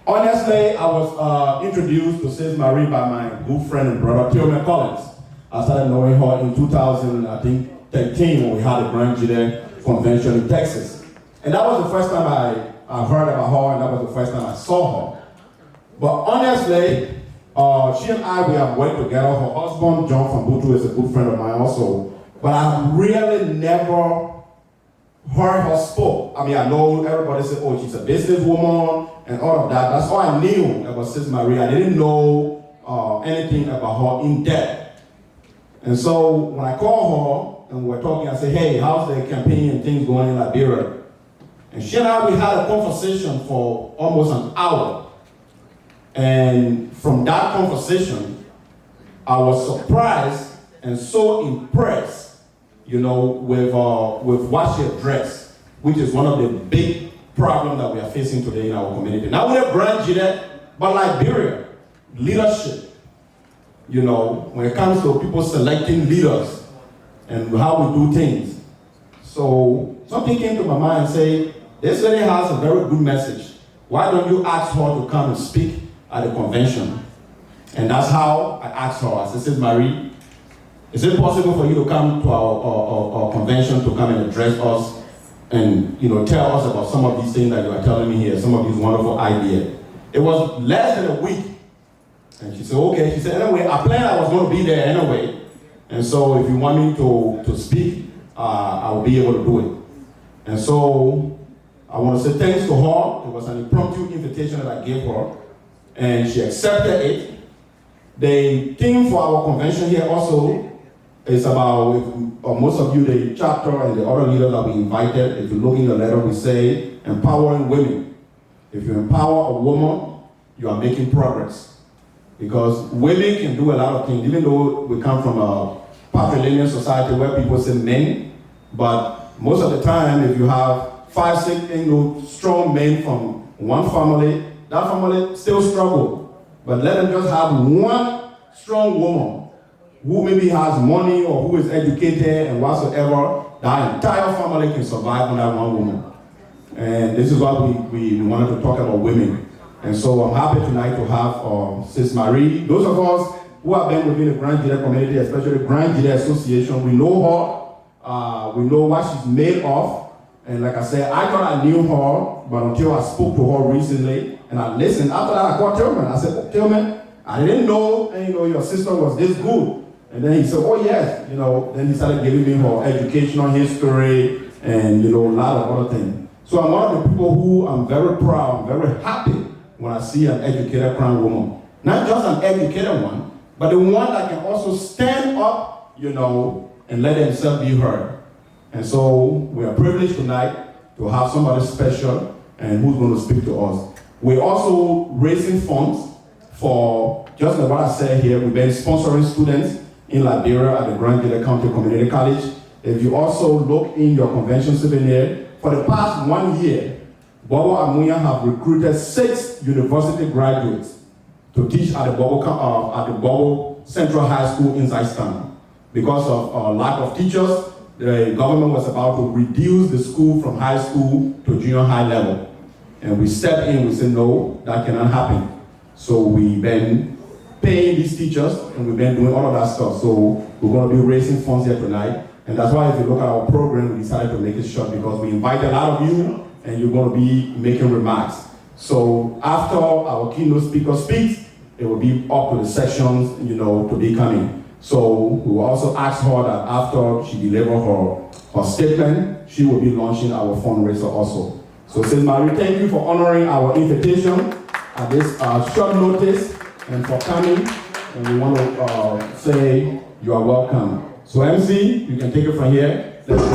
Honestly, I was introduced to Sis Marie by my good friend and brother, Tillman Collins. I started knowing her in 2013 when we had a Grand Jury convention in Texas. And that was the first time I heard about her, and that was the first time I saw her. But honestly, she and we have worked together. Her husband, John from Butu, is a good friend of mine also. But I've really never heard her spoke. I mean, I know everybody said, oh, she's a businesswoman and all of that. That's all I knew about Sis Marie. I didn't know anything about her in depth. And so when I called her and we were talking, I said, hey, how's the campaign and things going in Liberia? And she and we had a conversation for almost an hour. And from that conversation, I was surprised and so impressed, with what she addressed, which is one of the big problems that we are facing today in our community. Not only Grand Jury, but Liberia, leadership. When it comes to people selecting leaders and how we do things. So something came to my mind and said, this lady has a very good message. Why don't you ask her to come and speak at the convention? And that's how I asked her. I said, Sis Marie, is it possible for you to come to our convention to come and address us and tell us about some of these things that you are telling me here, some of these wonderful ideas? It was less than a week. And she said, okay. She said, anyway, I planned I was going to be there anyway. And so if you want me to speak, I will be able to do it. And so I want to say thanks to her. It was an impromptu invitation that I gave her. And she accepted it. The theme for our convention here also is about, most of you, the chapter and the other leaders that we invited. If you look in the letter, we say empowering women. If you empower a woman, you are making progress. Because women can do a lot of things, even though we come from a patrilineal society where people say men, but most of the time, if you have 5, 6, strong men from one family, that family still struggle. But let them just have one strong woman who maybe has money or who is educated and whatsoever, that entire family can survive on that one woman. And this is what we wanted to talk about women. And so I'm happy tonight to have Sis Marie. Those of us who have been within the Grand Jury community, especially the Grand Jury Association, we know her. We know what she's made of. And like I said, I thought I knew her, but until I spoke to her recently, and I listened. After that, I called Tillman. I said, oh, Tillman, I didn't know, your sister was this good. And then he said, oh yes, then he started giving me her educational history and, a lot of other things. So I'm one of the people who I'm very proud, very happy when I see an educated crown woman. Not just an educated one, but the one that can also stand up, and let themselves be heard. And so we are privileged tonight to have somebody special and who's going to speak to us. We're also raising funds for, just like what I said here, we've been sponsoring students in Liberia at the Grand Valley County Community College. If you also look in your convention souvenir, for the past 1 year, Gborho Ahmuyan have recruited 6 university graduates to teach at the Gborho Central High School in Zaistan. Because of lack of teachers, the government was about to reduce the school from high school to junior high level. And we stepped in, we said, no, that cannot happen. So we've been paying these teachers, and we've been doing all of that stuff. So we're going to be raising funds here tonight. And that's why if you look at our program, we decided to make it short because we invite a lot of you, and you're going to be making remarks. So after our keynote speaker speaks, it will be up to the sections, to be coming. So we will also ask her that after she delivers her statement, she will be launching our fundraiser also. So St. Marie, thank you for honoring our invitation at this short notice and for coming. And we want to say you are welcome. So MC, you can take it from here. Let's go.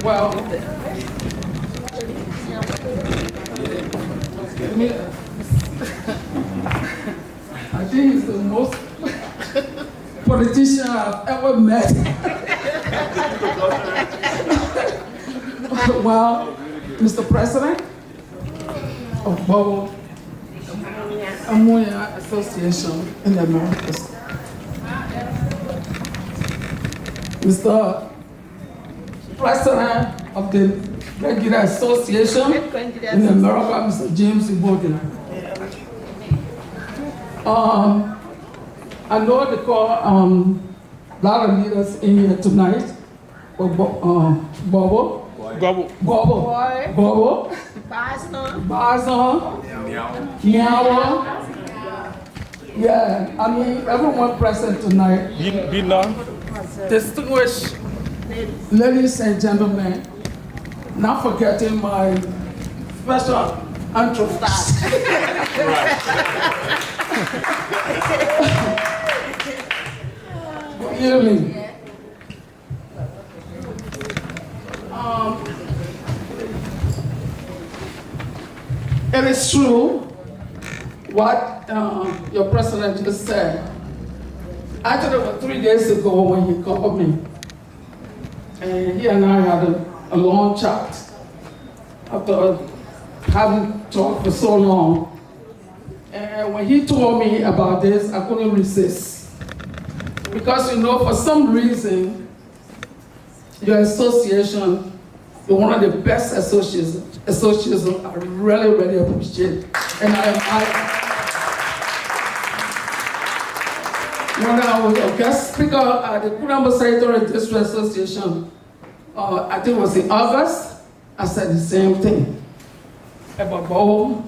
Well, I think he's the most politician I've ever met. Well, Mr. President of Gborho Ahmuyan Association in the Americas, Mr. President of the Regular Association in America, Mr. James Gborho. I know they call a lot of leaders in here tonight. Gborho. Nyawa. Yeah, I mean, everyone present tonight. Distinguished ladies and gentlemen, not forgetting my special anthropist. Good evening. It is true what your president just said. Actually, it was 3 days ago when he called me. And he and I had a long chat after haven't talked for so long. And when he told me about this, I couldn't resist. Because for some reason, your association is one of the best associations I really, really appreciate. And when I was a guest speaker at the Kuramba Secretary District Association, I think it was in August, I said the same thing about Gborho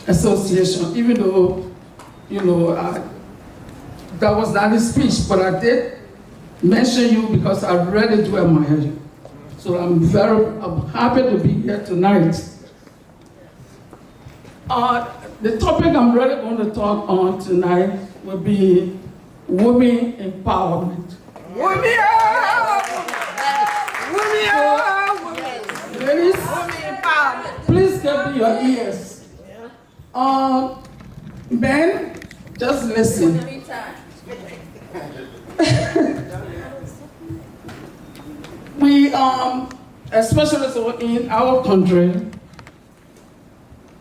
Association, even though, that was not his speech, but I did mention you because I really do admire you. So I'm happy to be here tonight. The topic I'm really going to talk on tonight will be women empowerment. Women Ladies, please give me your ears. Men, just listen. We, especially so in our country,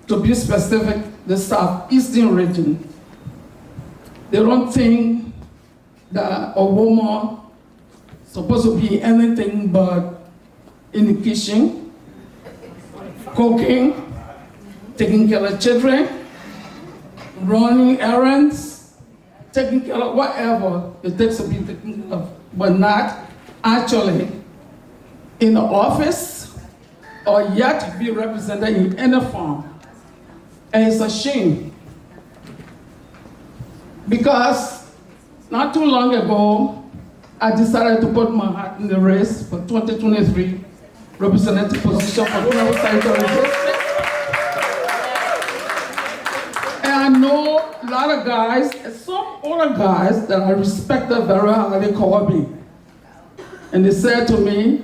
to be specific, the southeastern region, they don't think that a woman is supposed to be anything but in the kitchen, cooking, taking care of children, running errands, taking care of whatever it takes to be taken care of, but not actually in the office or yet be represented in any form. And it's a shame. Because not too long ago, I decided to put my hat in the race for 2023 representative position for Kuramba Secretary District. And I know a lot of guys, some older guys that I respected very highly called me. And they said to me,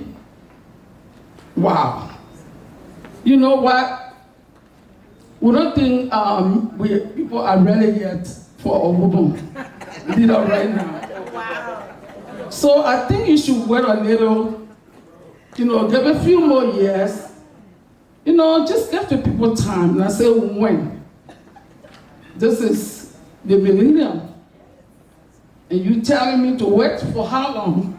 wow, you know what? We don't think people are ready yet for a woman leader right now. Wow. So I think you should wait a little, give a few more years, just give the people time. And I say when. This is the millennium. And you telling me to wait for how long?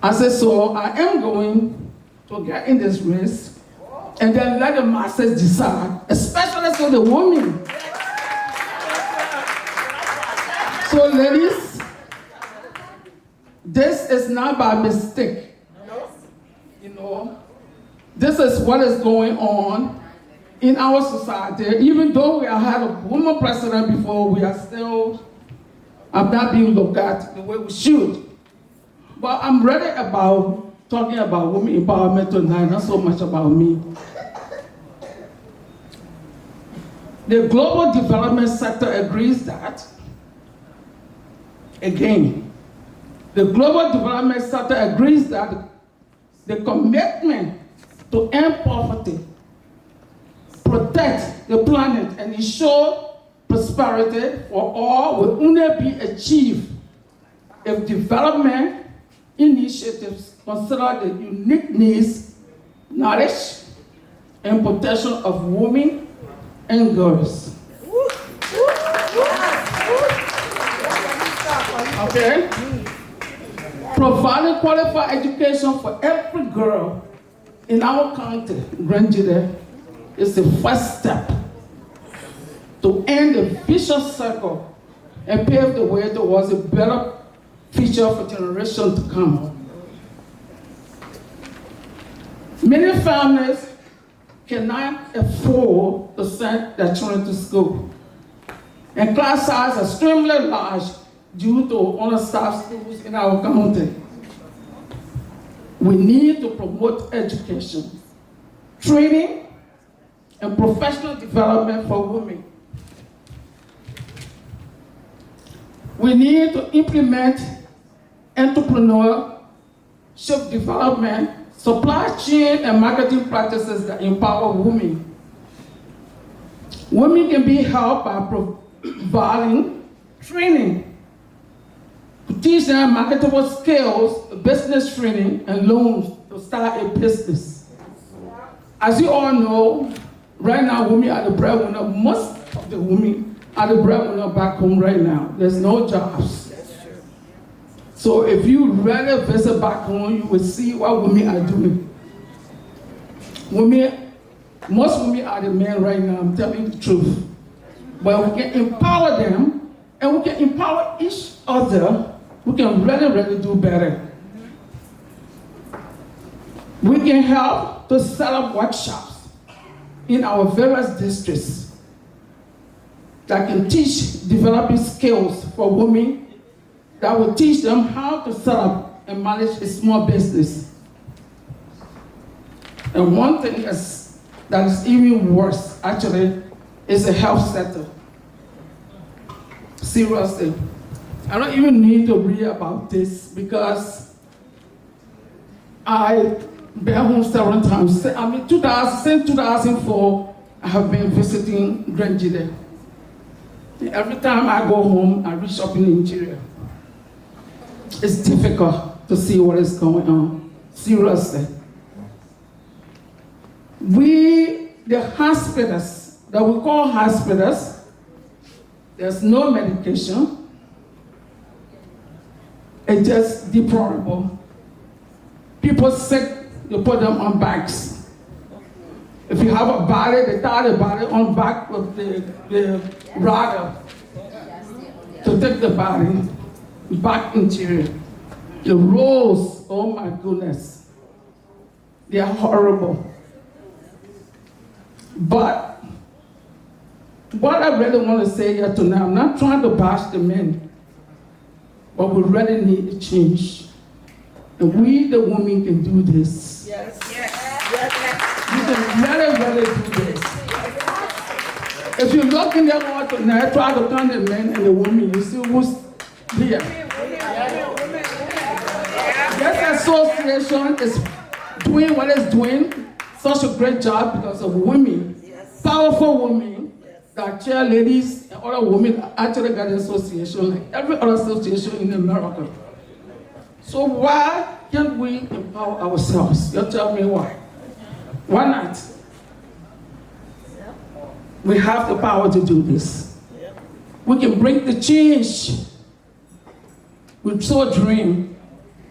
I said, so I am going to get in this race and then let the masses decide, especially for the women. So ladies, this is not by mistake. This is what is going on in our society. Even though we have had a woman president before, we are still not being looked at the way we should. But I'm ready about talking about women empowerment tonight, not so much about me. The global development sector agrees that, again, the global development sector agrees that the commitment to end poverty, protect the planet, and ensure prosperity for all will only be achieved if development initiatives consider the unique needs, knowledge, and potential of women and girls. Okay? Providing qualified education for every girl in our country, Granjide, is the first step to end the vicious circle and pave the way towards a better future for generations to come. Many families cannot afford to send their children to school, and class size is extremely large due to understaffed schools in our county. We need to promote education, training, and professional development for women. We need to implement entrepreneurship development, supply chain, and marketing practices that empower women. Women can be helped by providing training to teach them marketable skills, business training, and loans to start a business. As you all know, right now women are the breadwinner. Most of the women are the breadwinner back home right now. There's no jobs. So if you really visit back home, you will see what women are doing. Most women are the men right now, I'm telling you the truth. But we can empower them, and we can empower each other. We can really do better. We can help to set up workshops in our various districts that can teach developing skills for women, that will teach them how to set up and manage a small business. And one thing that is even worse, actually, is the health sector. Seriously. I don't even need to read about this because I've been home several times. I mean, since 2004, I have been visiting Grenjide. Every time I go home, I reach up in Nigeria. It's difficult to see what is going on. Seriously. The hospitals, that we call hospitals, there's no medication. It's just deplorable. People sick, they put them on backs. If you have a body, they tie the body on back with the rudder to take the body back interior. The roads, oh my goodness, they are horrible. But what I really want to say here tonight, I'm not trying to bash the men, but we really need a change. And we, the women, can do this. Yes. We can really do this. If you look in the world tonight, try to count the men and the women, you see who's here. This association is doing what it's doing, such a great job because of women, powerful women, that cheerleaders and other women actually got an association like every other association in America. So why can't we empower ourselves? You tell me why. Why not? We have the power to do this. We can bring the change. We so dream.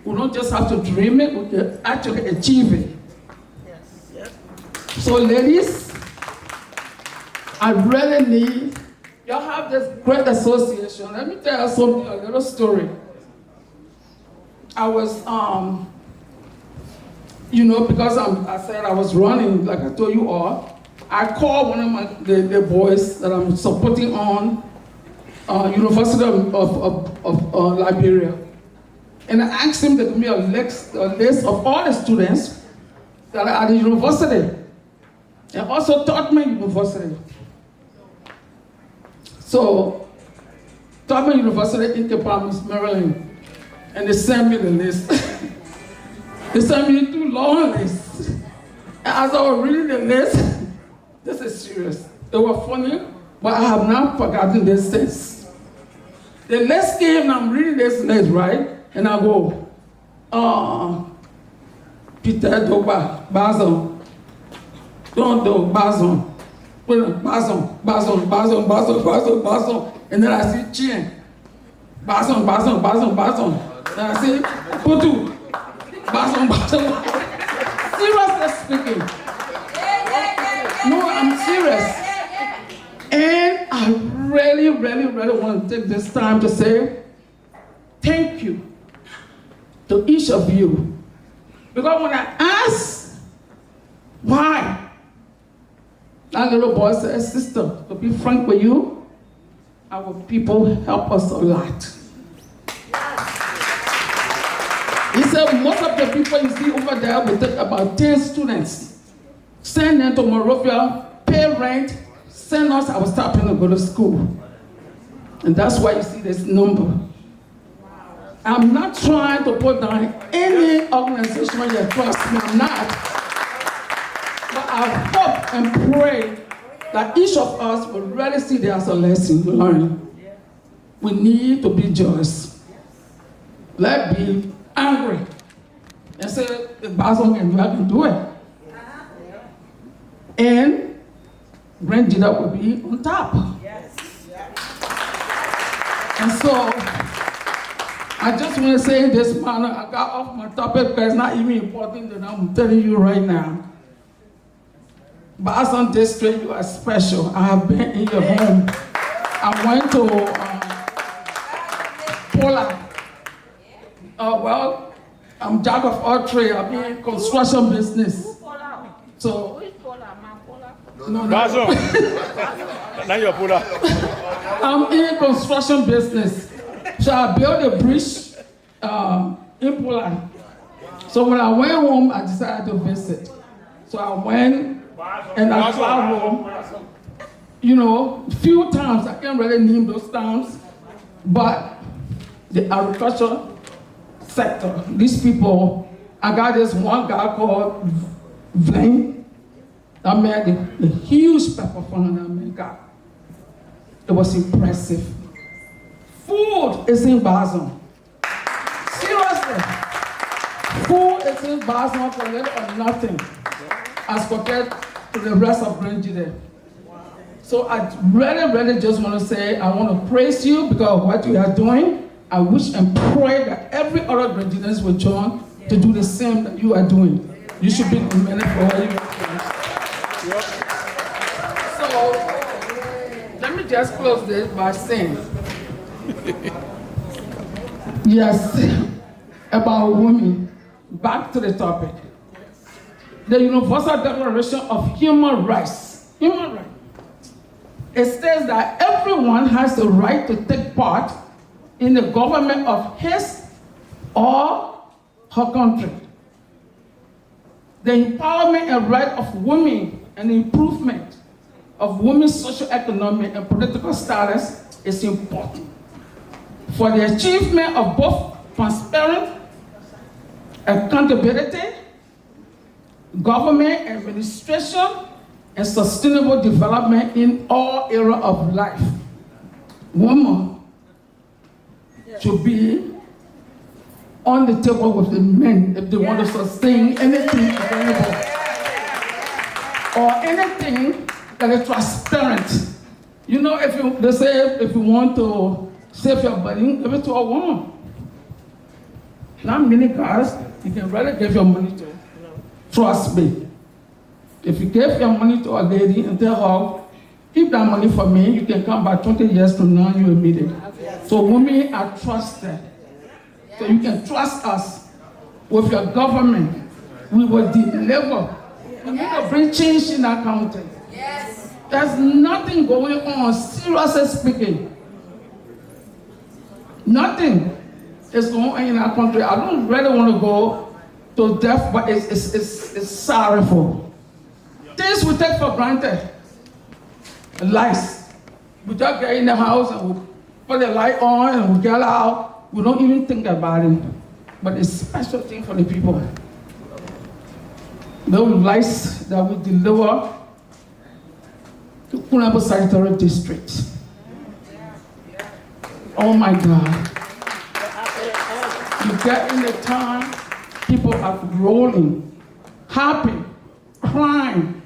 We don't just have to dream it, we can actually achieve it. So ladies, I really need, y'all have this great association. Let me tell you something, a little story. I was, because I said I was running, like I told you all, I called one of the boys that I'm supporting on University of Liberia. And I asked him to give me a list of all the students that are at the university. And also Tubman University. So, Tubman University in Capamis, Maryland. And they sent me the list. They sent me 2 long lists. And as I was reading the list, this is serious. They were funny, but I have not forgotten this since. The list came and I'm reading this list, right? And I go, Peter Doba, Bazon. Don't do Bazon. Bazon. And then I see Chien. Bazon. And I see Putu. Bazon. Seriously speaking. No, I'm serious. And I really want to take this time to say thank you to each of you. Because when I asked why, that little boy said, sister, to be frank with you, our people help us a lot. He said most of the people you see over there will take about 10 students, send them to Monrovia, pay rent, send us our staff to go to school. And that's why you see this number. I'm not trying to put down any organization you trust me, I'm not. But I hope and pray that each of us will really see there as a lesson to learn. We need to be just. Let's be angry and say, the Bazon can do it. and Grandida will be on top. Yes. And so, I just want to say in this manner, I got off my topic because it's not even important that I'm telling you right now. Boston District, you are special. I have been in your home. I went to Poland. Well, I'm jack of all trades. I'm in construction business. So, no. Now you're Poland. I'm in construction business. So I built a bridge in Poland. So when I went home, I decided to visit. So I went and I traveled, a few times. I can't really name those times, but the agriculture sector, these people, I got this one guy called Vlain that made a huge pepper farm in America. It was impressive. Food is in Basel. Seriously. Food is in Basel for little or nothing as compared to the rest of Grandida. So I really just want to say, I want to praise you because of what you are doing. I wish and pray that every other Grandidans will join to do the same that you are doing. You should be commended for what you are doing. So, let me just close this by saying, yes, about women. Back to the topic. The Universal Declaration of Human Rights. Human rights. It says that everyone has the right to take part in the government of his or her country. The empowerment and right of women and the improvement of women's social, economic, and political status is important for the achievement of both transparent accountability, government administration, and sustainable development in all areas of life. Women should be on the table with the men if they want to sustain anything available or anything that is transparent. They say if you want to save your money, give it to a woman. Not many guys you can really give your money to. Trust me. If you give your money to a lady and tell her, keep that money for me, you can come back 20 years from now, you will meet it. So women are trusted. So you can trust us with your government. We will deliver. We need to bring change in our country. There's nothing going on, seriously speaking. Nothing is going on in our country. I don't really want to go to death, but it's sorrowful. Things we take for granted. Lights. We just get in the house and we put the light on and we get out. We don't even think about it. But it's a special thing for the people. Those lights that we deliver to Kunabo Sanitary District. Oh my God. You get in the time, people are rolling, happy, crying.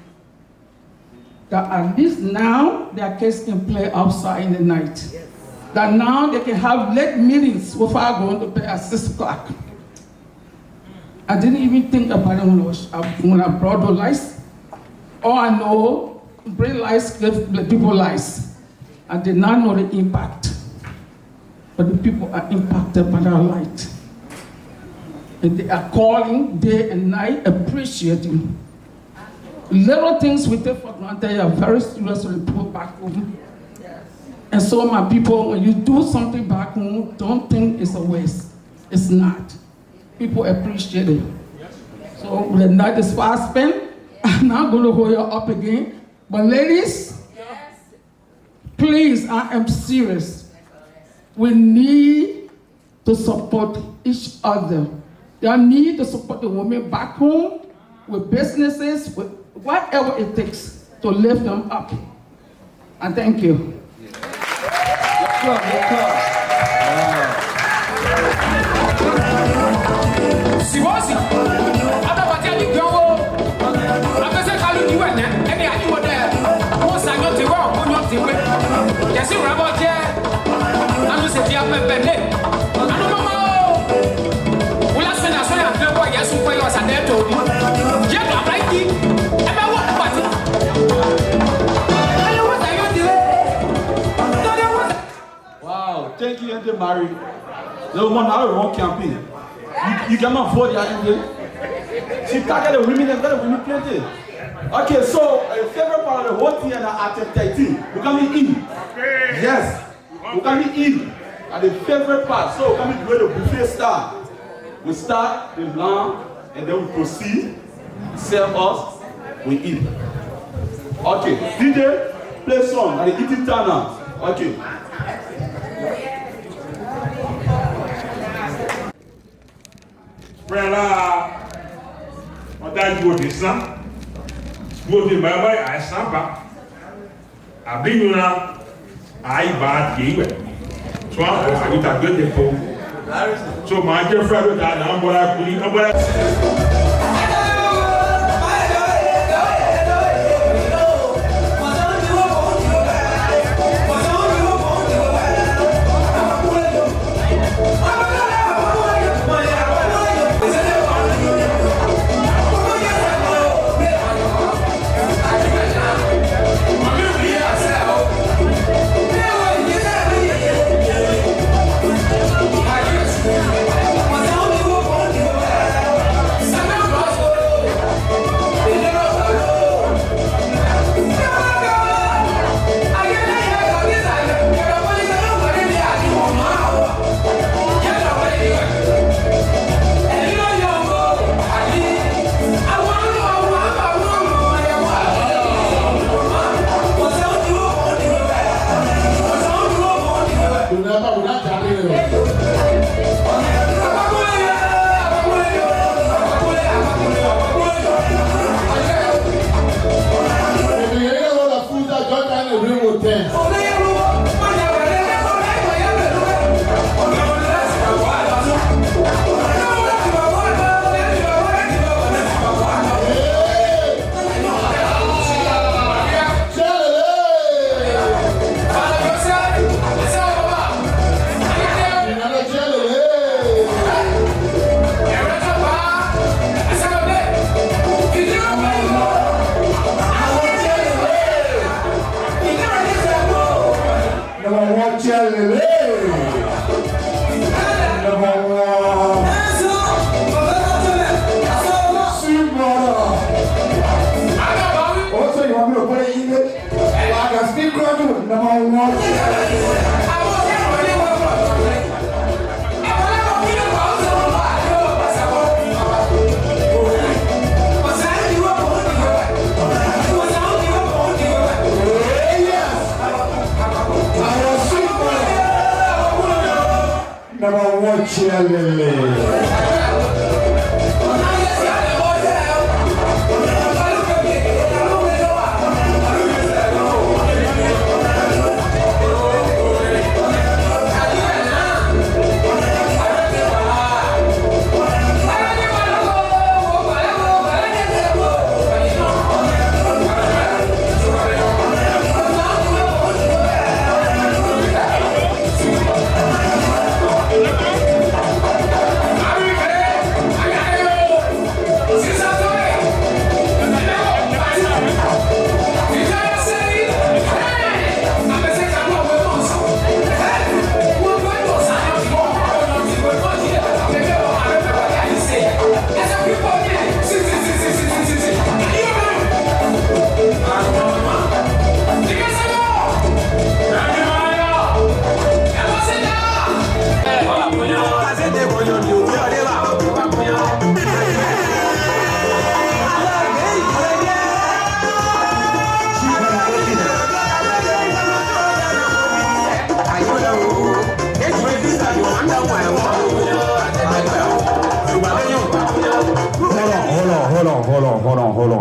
That at least now their kids can play outside in the night. That now they can have late meetings without going to bed at 6 o'clock. I didn't even think about it when I brought the lights. All I know, bring lights, give the people lights. I did not know the impact. But the people are impacted by that light. And they are calling day and night, appreciating. Little things we take for granted are very serious to put back home. And so my people, when you do something back home, don't think it's a waste. It's not. People appreciate it. So the night is fast spent. I'm not going to hold you up again. But ladies, please, I am serious. We need to support each other. They need to support the women back home with businesses, with whatever it takes to lift them up. And thank you. Si vosi, ada batia ni gyowo. Abese kalu diwe ne, ene see about here. I don't say, I'm a bad name. I don't know. Well, I said, I saw you play yes, who play us and then told you. Yeah, I'm like it. And I want party. Wow, thank you, Auntie Mary. No one hour one campaign. You cannot afford your Auntie. She targeted the women and better women plenty. Okay, so a favorite part of the whole thing at 13, we can be in. Yes, we can be in. At the favorite part, so we can be where the buffet start. We start with lamb and then we proceed, serve us, we eat. Okay, DJ, play song at the eating time now. Okay. Brother, what that you this now? Go to my boy, I samba. I bring you now. I bad game. So I will have good info. So my dear friend, I'm going to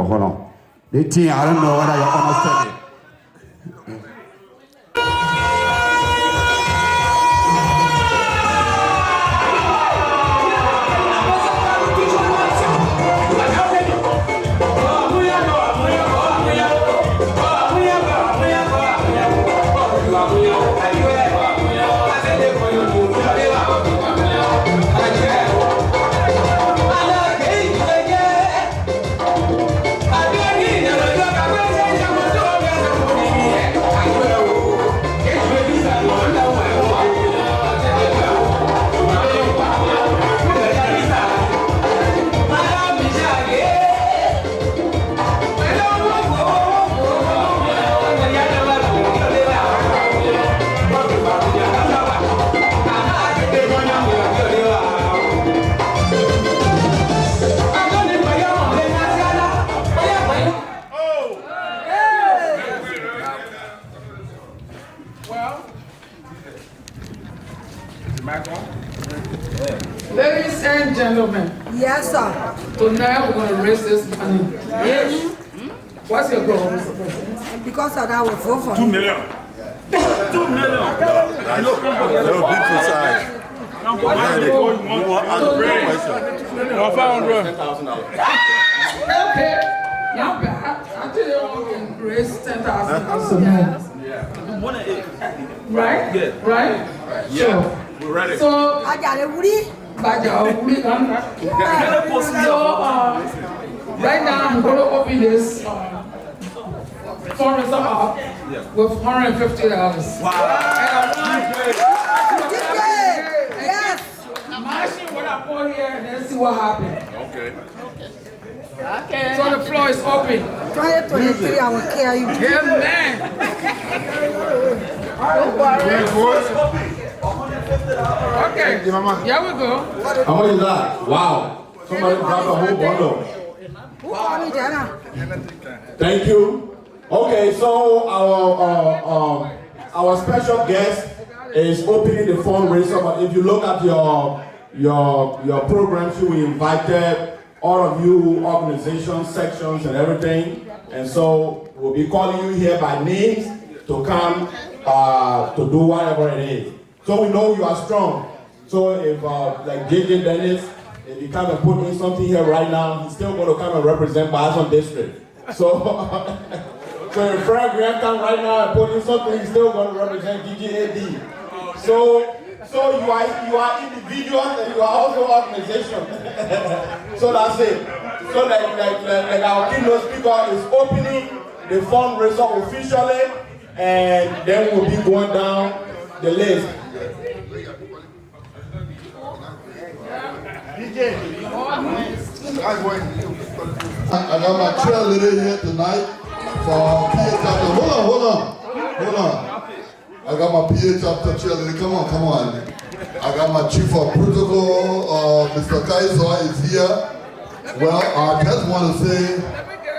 Hold on. The team, I don't know whether you understand it. Yeah. Ladies and gentlemen. Yes, sir. Tonight we're going to raise this money. Yes. What's your goal, Mr. President? Because of that, we'll vote for 2 million. 2 million. That would be precise. Okay. Now, I tell you, we can raise 10,000. Right? Yeah. Right? Yeah. We're ready. So, I got it, Woody. So, right now I'm going to open this fundraiser up with $150. Wow. Yes. Imagine what I put here and then see what happens. Okay. Okay. So the floor is open. 2023, I will carry you. Yeah, man. Okay. Here we go. How much is that? Wow. Somebody grab a whole bundle. Who called me, Jana? Thank you. Okay, so our special guest is opening the fundraiser. But if you look at your programs, we invited all of you, organizations, sections, and everything. And so we'll be calling you here by names to come to do whatever it is. So we know you are strong. So if like JJ Dennis, if you come and put in something here right now, he's still going to come and represent Bison District. So, so if Frank Grant come right now and put in something, he's still going to represent DGAD. So you are individuals and you are also organizations. So that's it. So like our keynote speaker is opening the fundraiser officially, and then we'll be going down the list. I got my cheerleader here tonight for PA chapter. Hold on. I got my PA chapter cheerleader. Come on. I got my chief of protocol, Mr. Krayee is here. Well, I just want to say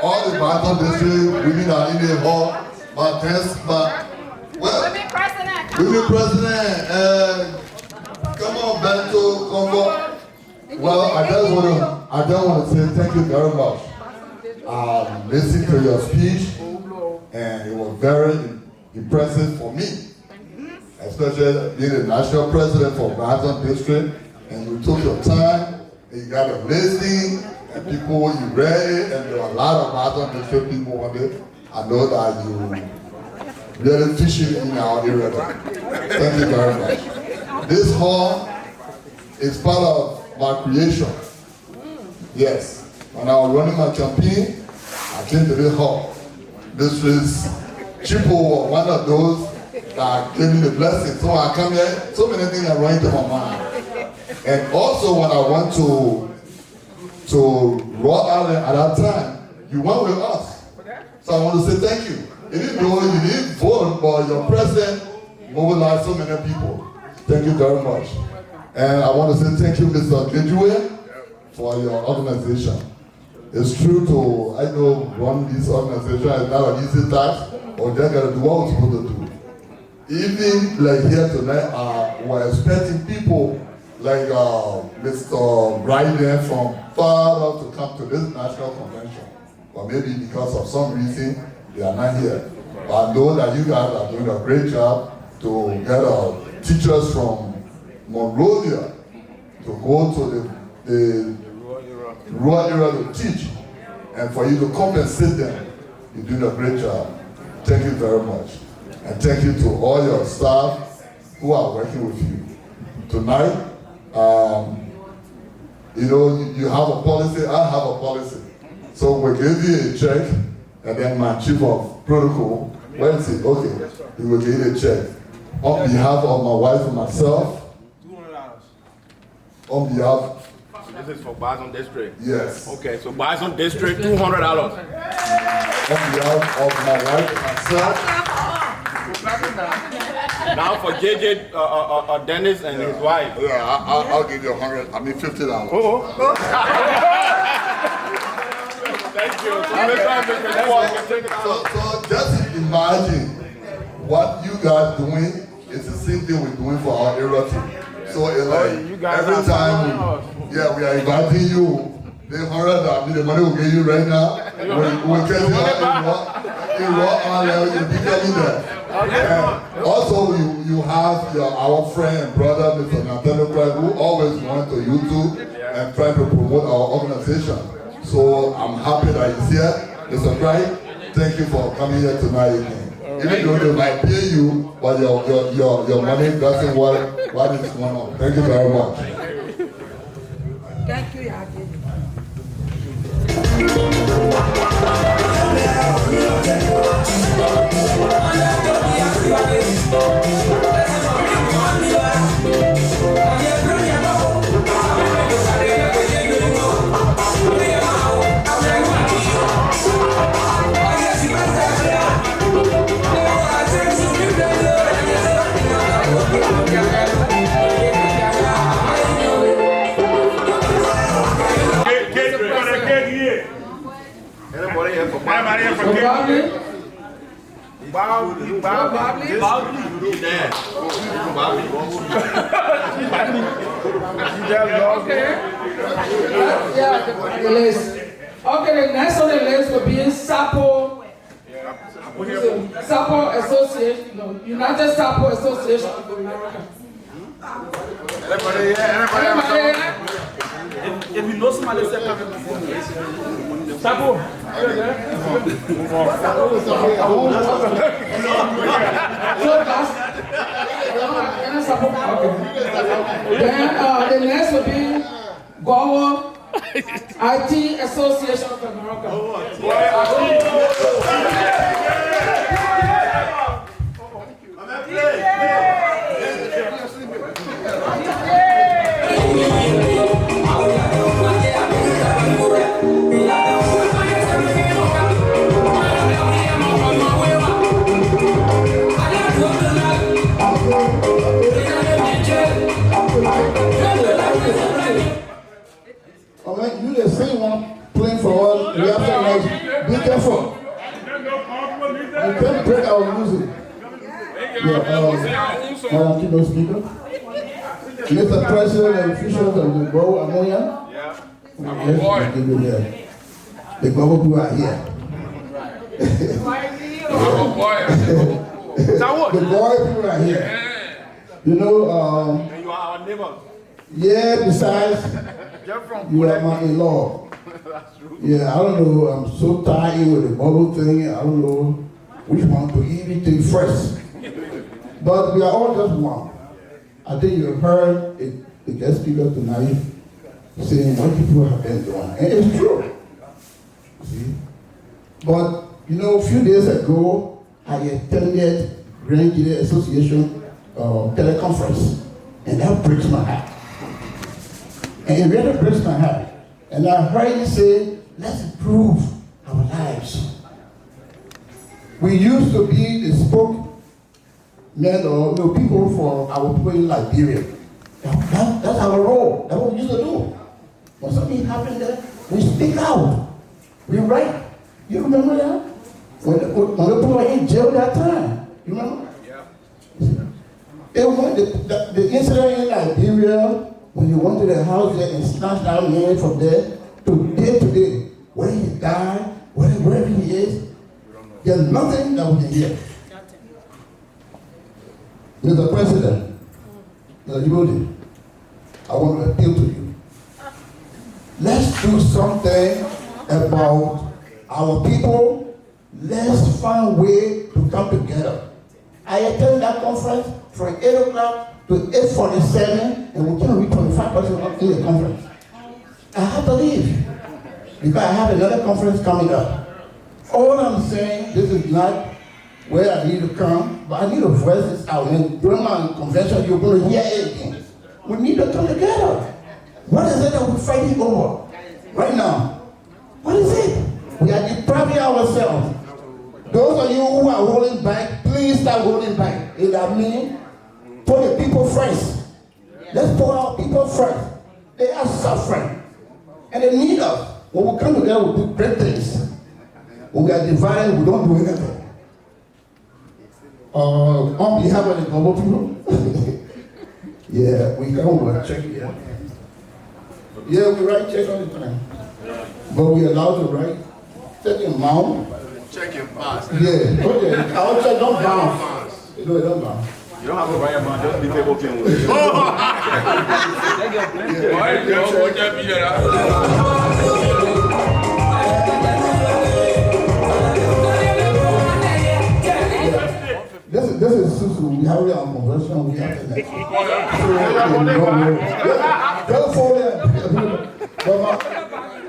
all the Bison district women are in the hall. Women president, come on, Bento, Congo. Well, I just want to say thank you very much. Listened to your speech, and it was very impressive for me, especially being the national president for Bison District, and you took your time, and you got a listing, and people you read it, and there were a lot of Bison District people on it. I know that you really fishing in our area. Thank you very much. This hall is part of my creation. Yes. When I was running my campaign, I came to this hall. This is Chipo, one of those that gave me the blessing. So I come here, so many things are running to my mind. And also when I went to Rhode Island at that time, you went with us. So I want to say thank you. Even though you didn't vote, but your president mobilized so many people. Thank you very much. And I want to say thank you, Mr. Gborho, for your organization. It's true I know run this organization is not an easy task, but they got to do what we're supposed to do. Even like here tonight, we're expecting people like Mr. Ryden from far out to come to this national convention. But maybe because of some reason, they are not here. But I know that you guys are doing a great job to get teachers from Monrovia to go to the rural area to teach, and for you to compensate them. You're doing a great job. Thank you very much. And thank you to all your staff who are working with you. Tonight, you have a policy, I have a policy. So we give you a check, and then my chief of protocol, where is it? Okay, he will give you a check. On behalf of my wife and myself, on behalf. This is for Bison District? Yes. Okay, so Bison District, $200. On behalf of my wife and myself. Now for JJ Dennis and his wife. Yeah, I'll give you $50. Thank you. So just imagine what you guys doing is the same thing we're doing for our area too. So it's like every time, we are inviting you. The $100 the money we'll give you right now. We'll get you in raw level, you'll be getting there. Also, you have our friend and brother, Mr. Nathaniel, who always went to YouTube and try to promote our organization. So I'm happy that he's here. Mr. Krayee, thank you for coming here tonight. Even though they might pay you, but your money doesn't work what is going on. Thank you very much. Thank you, Yaki. The list. Okay, the next on the list will be Sapo. Sapo Association, United Sapo Association of America. Anybody? If you know somebody, say Sapo. Then the next will be Gborho IT Association of America. You the same one playing for us. We have to like, be careful. You can't break our music. Keynote speaker. Mr. President and officials of the Gborho Ahmuyan. The Gborho people are here. The Gborho people are here. You know, and you are our neighbor. Yeah, besides, you are my in-law. Yeah, I don't know, I'm so tired with the bubble thing, I don't know which one to take first. But we are all just one. I think you heard the guest speaker tonight saying what people have been doing, and it's true. See? But, you know, a few days ago, I attended Grand Guinea Association teleconference, and that breaks my heart. And it really breaks my heart. And I heard you say, let's improve our lives. We used to be the spokesmen or people for our people in Liberia. That's our role. That's what we used to do. When something happened there, we speak out. We write. You remember that? When the people were in jail that time. You remember? Yeah. It was the incident in Liberia, when you went to the house there and snatched that man from there, to day, where he died, wherever he is, there's nothing that we can hear. Mr. President, Mr. Djibouti, I want to appeal to you. Let's do something about our people. Let's find a way to come together. I attended that conference from 8 o'clock to 8:47, and we can't reach 25% in the conference. I have to leave because I have another conference coming up. All I'm saying, this is not where I need to come, but I need to voice this out. And during my convention, you're going to hear everything. We need to come together. What is it that we're fighting over right now? What is it? We are depriving ourselves. Those of you who are holding back, please stop holding back. Is that mean? Put the people first. Let's put our people first. They are suffering. And they need us. When we come together, we do great things. When we are divided, we don't do anything. On behalf of the Gborho people, Yeah, we come with a check here. Yeah, we write check all the time. But we allowed to write check amount. Check and pass. Yeah, okay. Our check don't bounce. You know, it don't bounce. You don't have to write amount, just be table king with it. This is Susu. We have it on conversion. We have it next. California.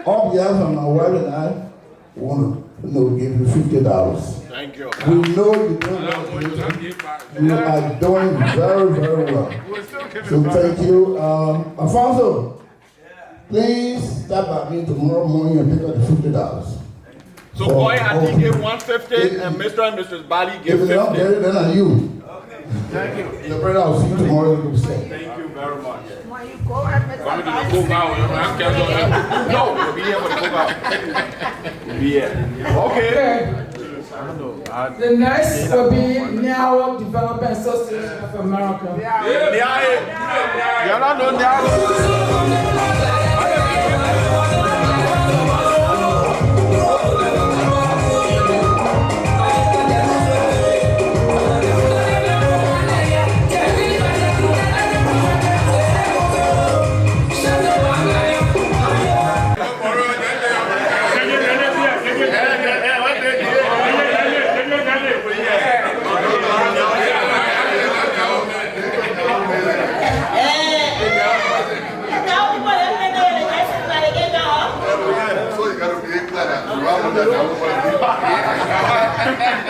On behalf of my wife and I, we want to give you $50. Thank you. We know you're doing you are doing very, very well. So thank you. Alfonso, please stop by me tomorrow morning and pick up the $50. So boy, I think gave 150 and Mr. and Mrs. Bali gave 50. If it's not there, then are you? Thank you. Your brother, I'll see you tomorrow. Thank you very much. When you go and Mr. Coming to the cook out. No, we'll be here for the cook out. We'll be here. Okay. The next will be Niawo Development Association of America. You're not no Niawo.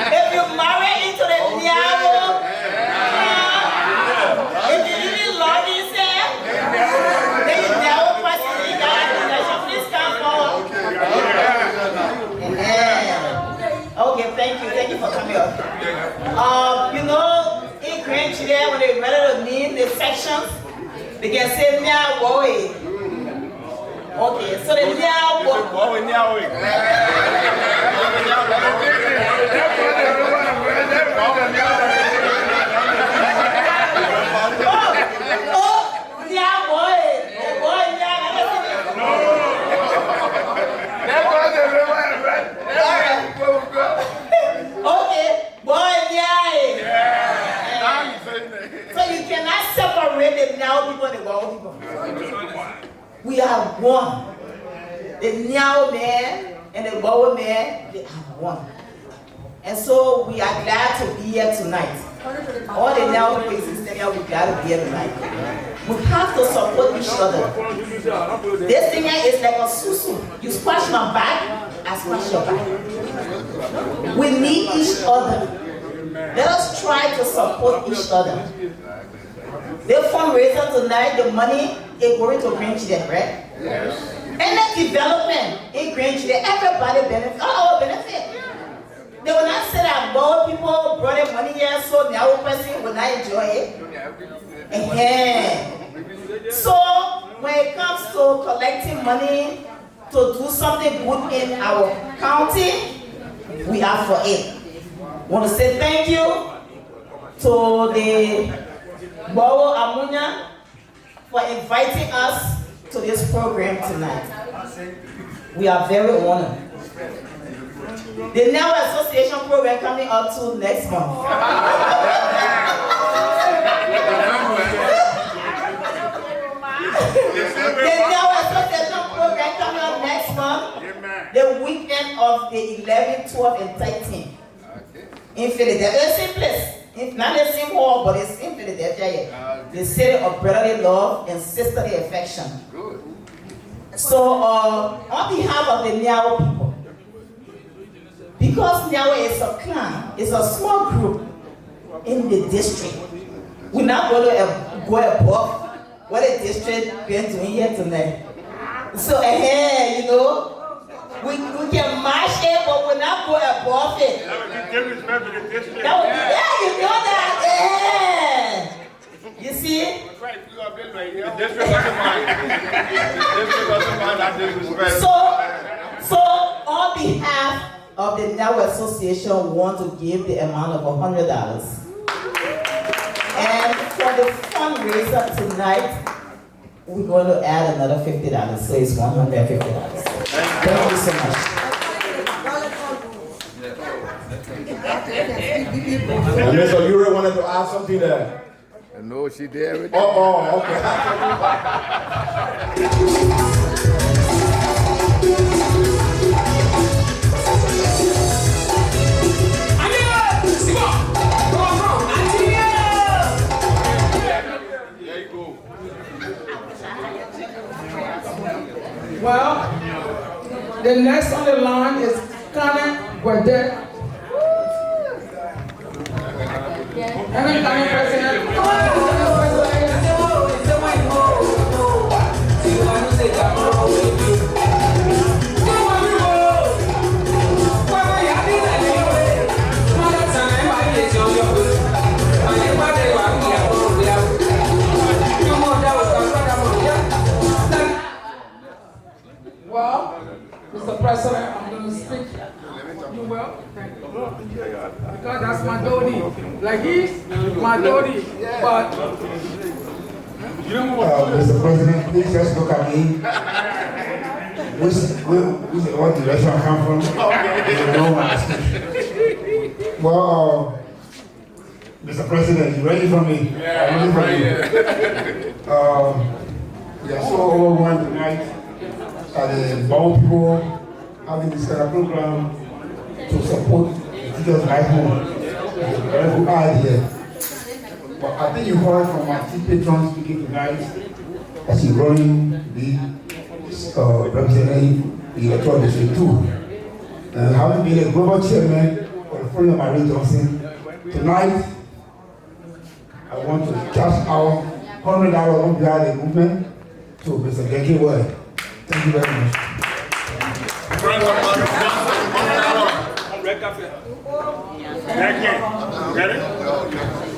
If you marry into the Niawo, if you really love yourself, then you Niawo person, you got please come forward. Okay, thank you for coming up. You know, in grandchildren, when they ready to name the sections, they can say Niawo. Okay, so the Niawo. We are one. The Niawo man and the Gborho man, they are one. And so we are glad to be here tonight. All the Niawo places here, we glad to be here tonight. We have to support each other. This thing here is like a susu. You squash my back, I squash your back. We need each other. Let us try to support each other. The fundraiser tonight, the money is going to grandchildren, right? Yes. And the development in grandchildren, everybody benefit, all benefit. They will not say that more people brought their money here, so the other person will not enjoy it. So when it comes to collecting money to do something good in our county, we are for it. I want to say thank you to the Gborho Ahmuyan for inviting us to this program tonight. We are very honored. The Niawo Association program coming up to next month. The Niawo Association program coming up next month, the weekend of the 11th, 12th, and 13th in Philadelphia. The same place. It's not the same hall, but it's in Philadelphia. The city of brotherly love and sisterly affection. So, on behalf of the Niawo people, because Niawo is a clan, it's a small group in the district. We're not going to go above what the district been doing here tonight. So, you know, we can match it, but we're not going above it. That would be disrespect to the district. That would be, yeah, you know that. Yeah. You see? The district wasn't mine. The district wasn't mine, that disrespect. So, on behalf of the Niawo Association, we want to give the amount of $100. And for the fundraiser tonight, we're going to add another $50, so it's $150. Thank you so much. And Mr. Ure wanted to add something there. No, she did everything. Oh, okay. Well, the next on the line is Kane Gborho. Kane President. Well, Mr. President, I'm going to speak. You will? Thank you. Because that's my duty. Like he's my duty. But Mr. President, please just look at me. What direction I come from? Well, Mr. President, you ready for me? Yeah, I'm ready. We are so overwhelmed tonight that the Gborho people having this kind of program to support the teachers right home. It's a very good idea. But I think you heard from our chief patron speaking tonight that she's running the representing the electoral district 2. And having been a global chairman for the Foreign Marine Johnson, tonight I want to cash out $100 on behalf of the movement to Mr. Keynote. Thank you very much.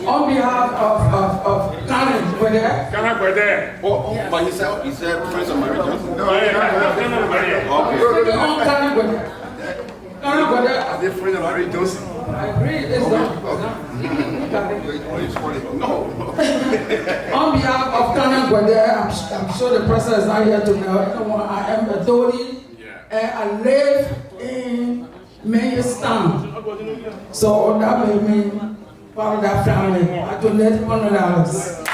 on behalf of Kane Gborho. Oh, but he said Friends of Mary Johnson. On Kane Gborho. Kane Gborho. Are they Friends of Mary Johnson? I agree. It's not. No. On behalf of Kane Gborho, I'm sure the president is not here to know. I am a Dodi, and I live in Mayorstown. So that made me part of that family. I donate $100.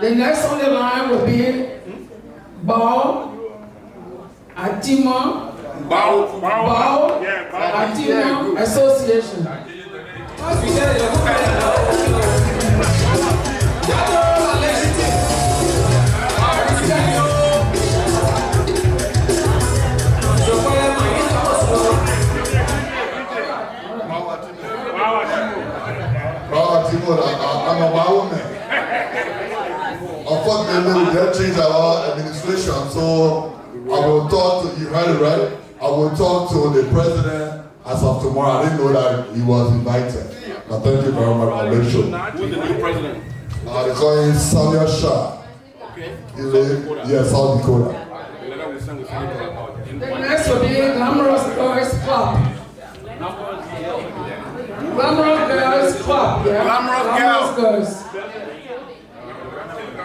The next on the line will be Gborho Ahmuyan Association. I'm a woman. Unfortunately, we didn't change our administration, so I will talk to you, right? I will talk to the president as of tomorrow. I didn't know that he was invited. But thank you very much for the show. Who's the new president? They call him Samuel Shah. Okay. Yes, South Dakota. The next will be Glamorous Girls Club. Glamorous Girls Club, yeah? Glamorous Girls.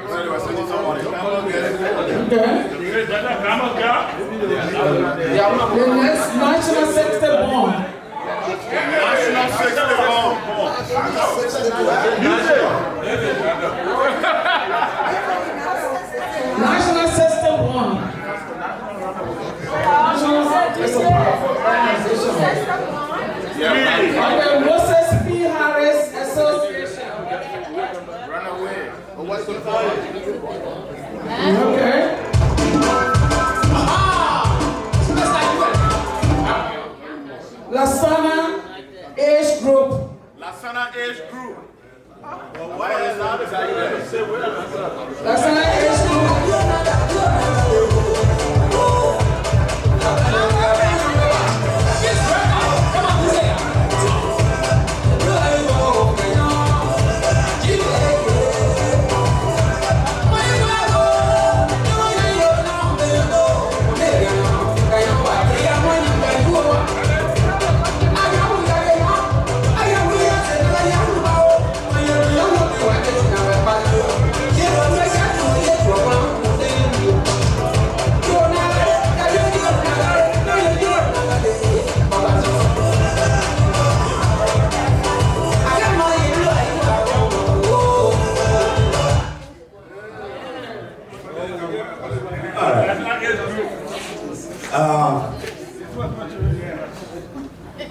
Okay. The next National Sextet Bond. National Sextet Bond. National Sextet Bond. It's a powerful organization. The Moses P. Harris Association. Run away. What's the point? Okay. Lasana Age Group. Lasana Age Group. Well, why is that? Lasana Age Group.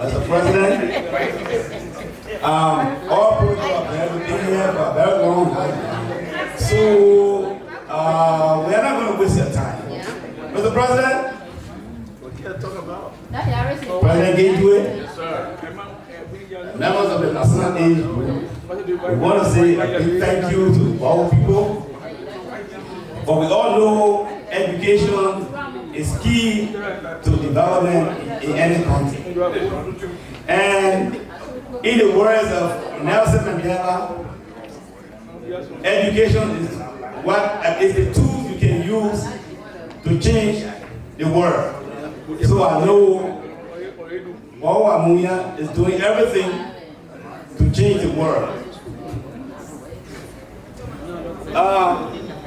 Mr. President. All people have been here for a very long time. So we are not going to waste your time. Mr. President, President Gateway, members of the National Age Group, we want to say a big thank you to all people. But we all know education is key to development in any country. And in the words of Nelson Mandela, education is the tool you can use to change the world. So I know Gborho Ahmuyan is doing everything to change the world.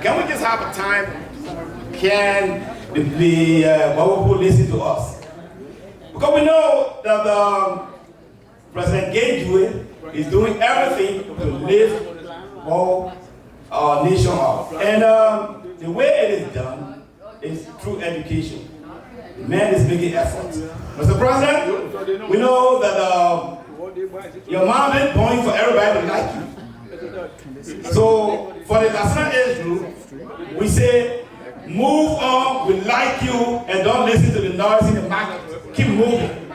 Can we just have a time? Can the Gborho people listen to us? Because we know that President Gateway is doing everything to lift our nation up. And the way it is done is through education. The man is making efforts. Mr. President, we know that your mom is going for everybody to like you. So for the National Age Group, we say, move on, we like you, and don't listen to the noise in the market. Keep moving.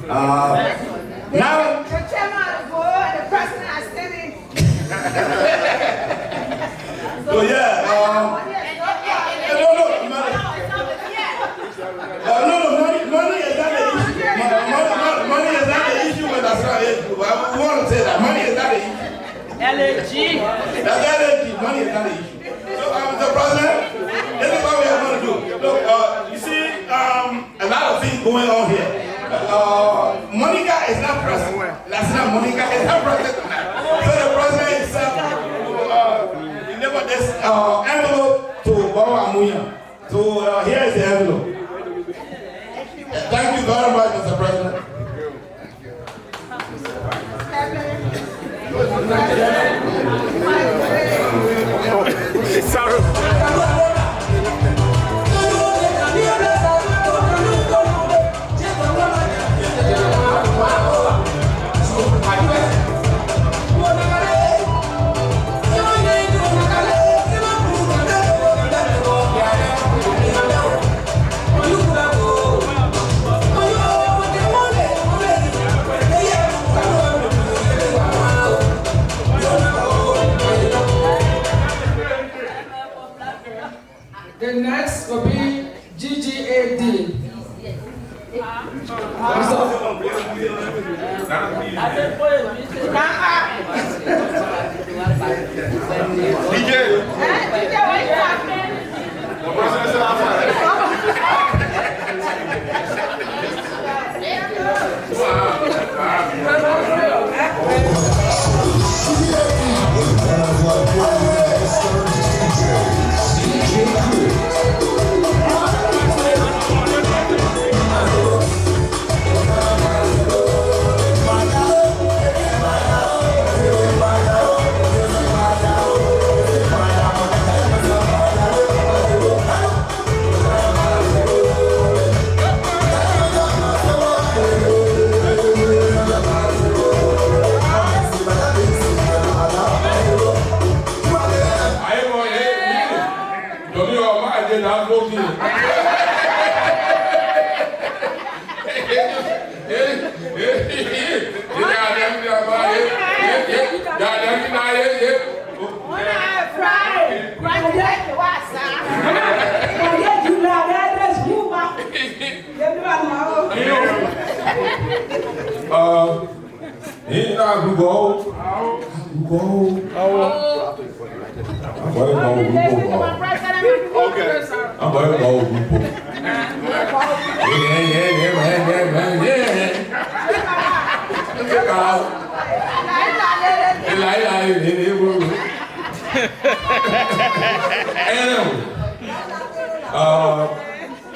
Now, the chairman of the board and the president are standing. So yeah, money is not the issue. Money is not the issue with National Age Group. We want to say that money is not the issue. LAG. That's LAG. Money is not the issue. So, Mr. President, this is what we are going to do. Look, you see, a lot of things going on here. Monica is not present. That's not Monica is not present tonight. So the president himself delivered this envelope to Gborho Ahmuyan. So here is the envelope. Thank you very much, Mr. President. Sorry. The next will be GGAD.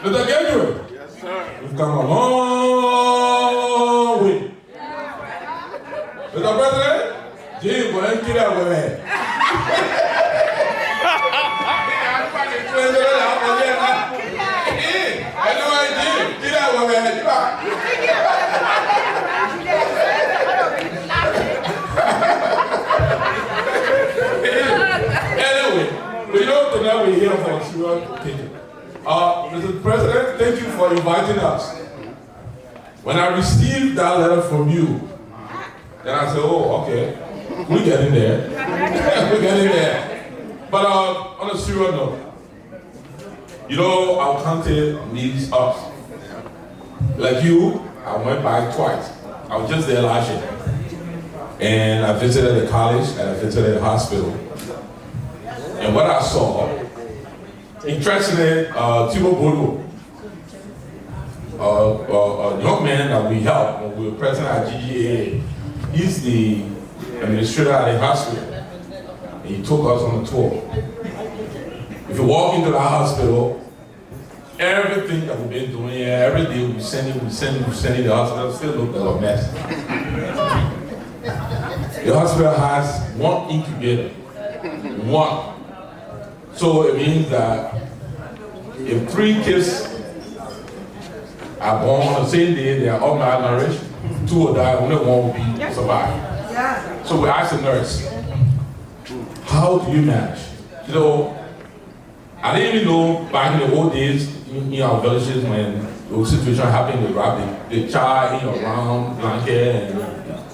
Mr. Gateway, yes, sir. We've come a long way. Mr. President, Jim, go and kill that woman. Anyway, we know tonight we're here for serious thinking. Mr. President, thank you for inviting us. When I received that letter from you, then I said, oh, okay, we get in there. We get in there. But on a serious note, you know, our country needs us. Like you, I went by twice. I was just there last year. And I visited the college and I visited the hospital. And what I saw, interestingly, Gborho, a young man that we helped when we were president at GGA, he's the administrator at the hospital. And he took us on a tour. If you walk into the hospital, everything that we've been doing here, every day we're sending the hospital still look like a mess. The hospital has one incubator, one. So it means that if 3 kids are born on the same day, they are all malnourished, 2 will die, only 1 will be survive. So we asked the nurse, how do you manage? You know, I didn't even know back in the old days in our villages when those situations happened, they wrap the child in a round blanket and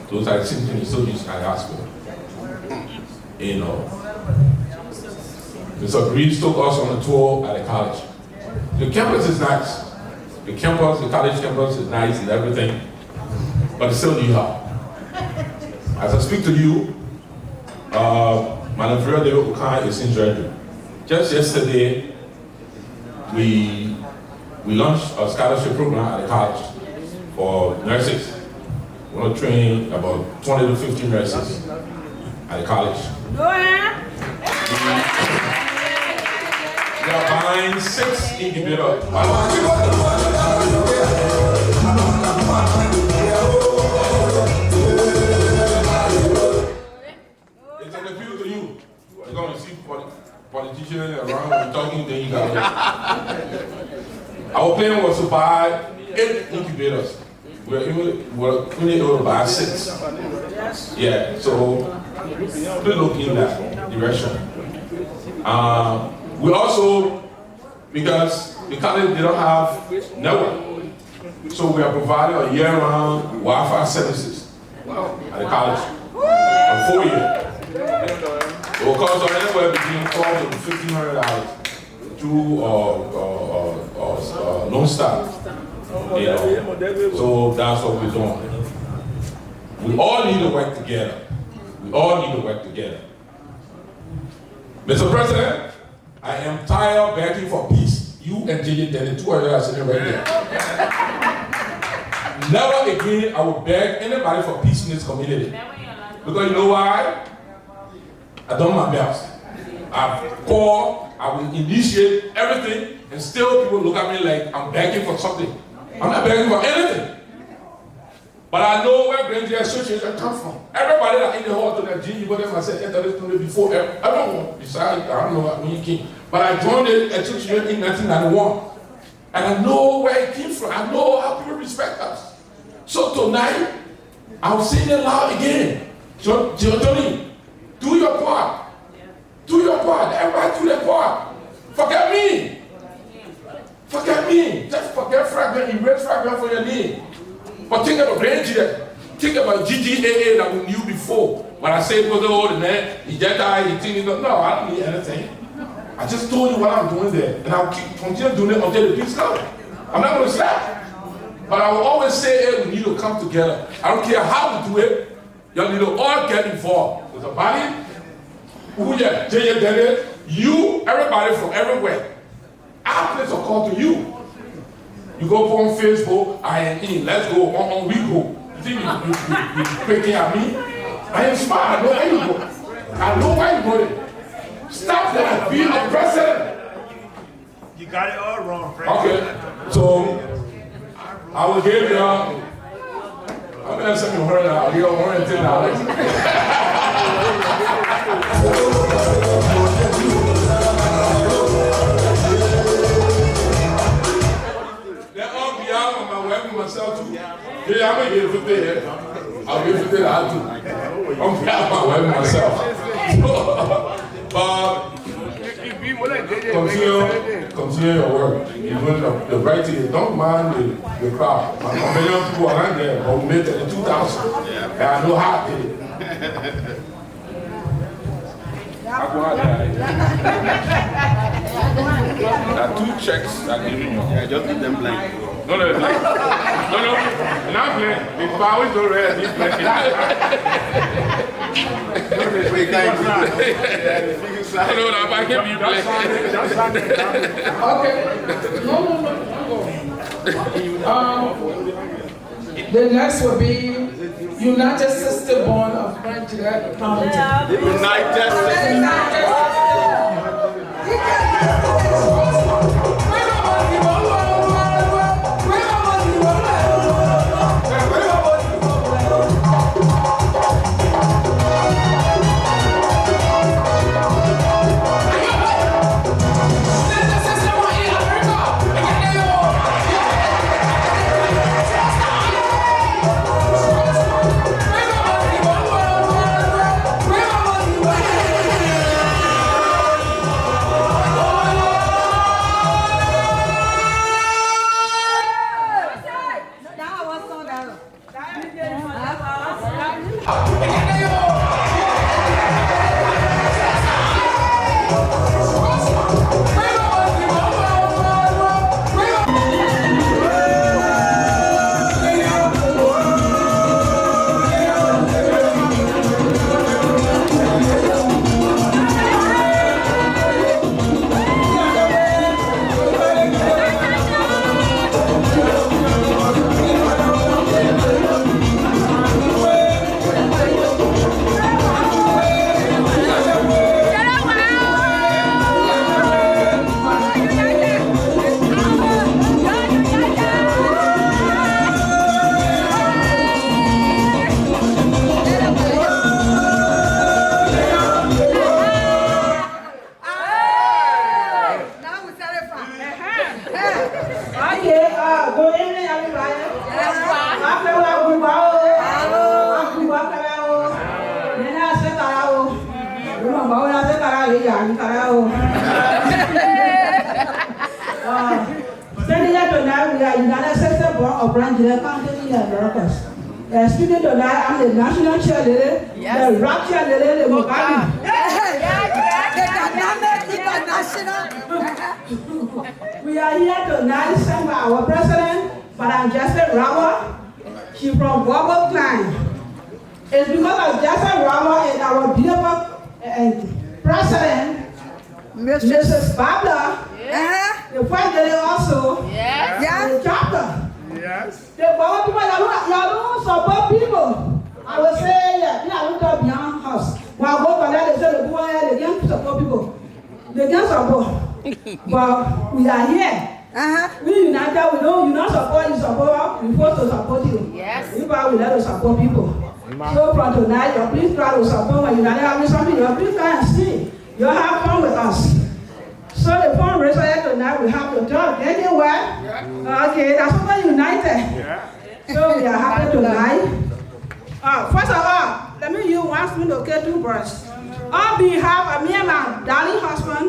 those are symptoms still used at the hospital. You know. Mr. Breeze took us on a tour at the college. The campus is nice. The college campus is nice and everything, but it's still need help. As I speak to you, Madam Freya David Okai is injured. Just yesterday, we launched a scholarship program at the college for nurses. We want to train about 20 to 50 nurses at the college. We are buying 6 incubators. It's an appeal to you. You're going to see politicians around, we're talking, then you got Our plan was to buy 8 incubators. We're only able to buy 6. Yeah, so we're looking in that direction. We also, because the college they don't have network, so we are providing a year-round Wi-Fi services at the college for 4 years. It will cost anywhere between $1,200 to $1,500 to non staff. You know. So that's what we're doing. We all need to work together. We all need to work together. Mr. President, I am tired of begging for peace. You and JJ Denny, 2 of you are sitting right there. Never again I will beg anybody for peace in this community. Because you know why? I done my best. I've called, I will initiate everything, and still people look at me like I'm begging for something. I'm not begging for anything. But I know where Granger Association comes from. Everybody that in the hall to the G, you I said, enter this community before everyone. Besides, I don't know when you came. But I joined the association in 1991. And I know where it came from. I know how people respect us. So tonight, I'll say it loud again. So, Tony, do your part. Do your part. Everybody do their part. Forget me. Forget me. Just forget fragment. Erase fragment for your name. But think about grandchildren. Think about GGAA that we knew before. When I say because the old man, he just died, he thinking, no, I don't need anything. I just told you what I'm doing there. And I'll continue doing it until the peace comes. I'm not going to stop. But I will always say, hey, we need to come together. I don't care how we do it. Y'all need to all get involved. There's a body, JJ Denny, you, everybody from everywhere. Our place a call to you. You go on Facebook, I am in, let's go, on we go. You think you're picking at me? I am smart, I know where you go. I know where you're going. Stop that, be a president. You got it all wrong, Frank. Okay, so I will give you, I'm going to send you $100, I'll give you $110. On behalf of give myself too. Yeah, I'm gonna give 50 here. I'll give 50 out too. I'm proud of my wife and myself. Continue your work. You're doing the right thing. Don't mind the crowd. A million people around there, but we made it in 2000. And I know how I did it. There are 2 checks that give you. Yeah, just leave them blank. No, not blank. The power is already blank. We can't do that. No, I can't be blank. Okay. The next will be United Sister Born of County. United Student tonight, I'm the national cheerleader, the rock cheerleader, the Mugami. We are here tonight sent by our president, Madam Jesse Rawa. She's from Gborho Clan. It's because of Jesse Rawa and our beautiful president, Mrs. Babla, the first lady also, the chapter. Yes. The Gborho people, you don't support people. I will say, yeah, I will talk beyond house. When I go to that, they say the boy, they can't support people. They can't support. But we are here. We united, we don't, you not support, you support, we force to support you. Yes. We let us support people. So from tonight, you please try to support when you are having something, you please try and see. You have fun with us. So the fundraiser here tonight, we have to talk anywhere. Okay, that's what we're united. So we are happy tonight. First of all, let me use one spoon to get 2 birds. On behalf of me and my darling husband.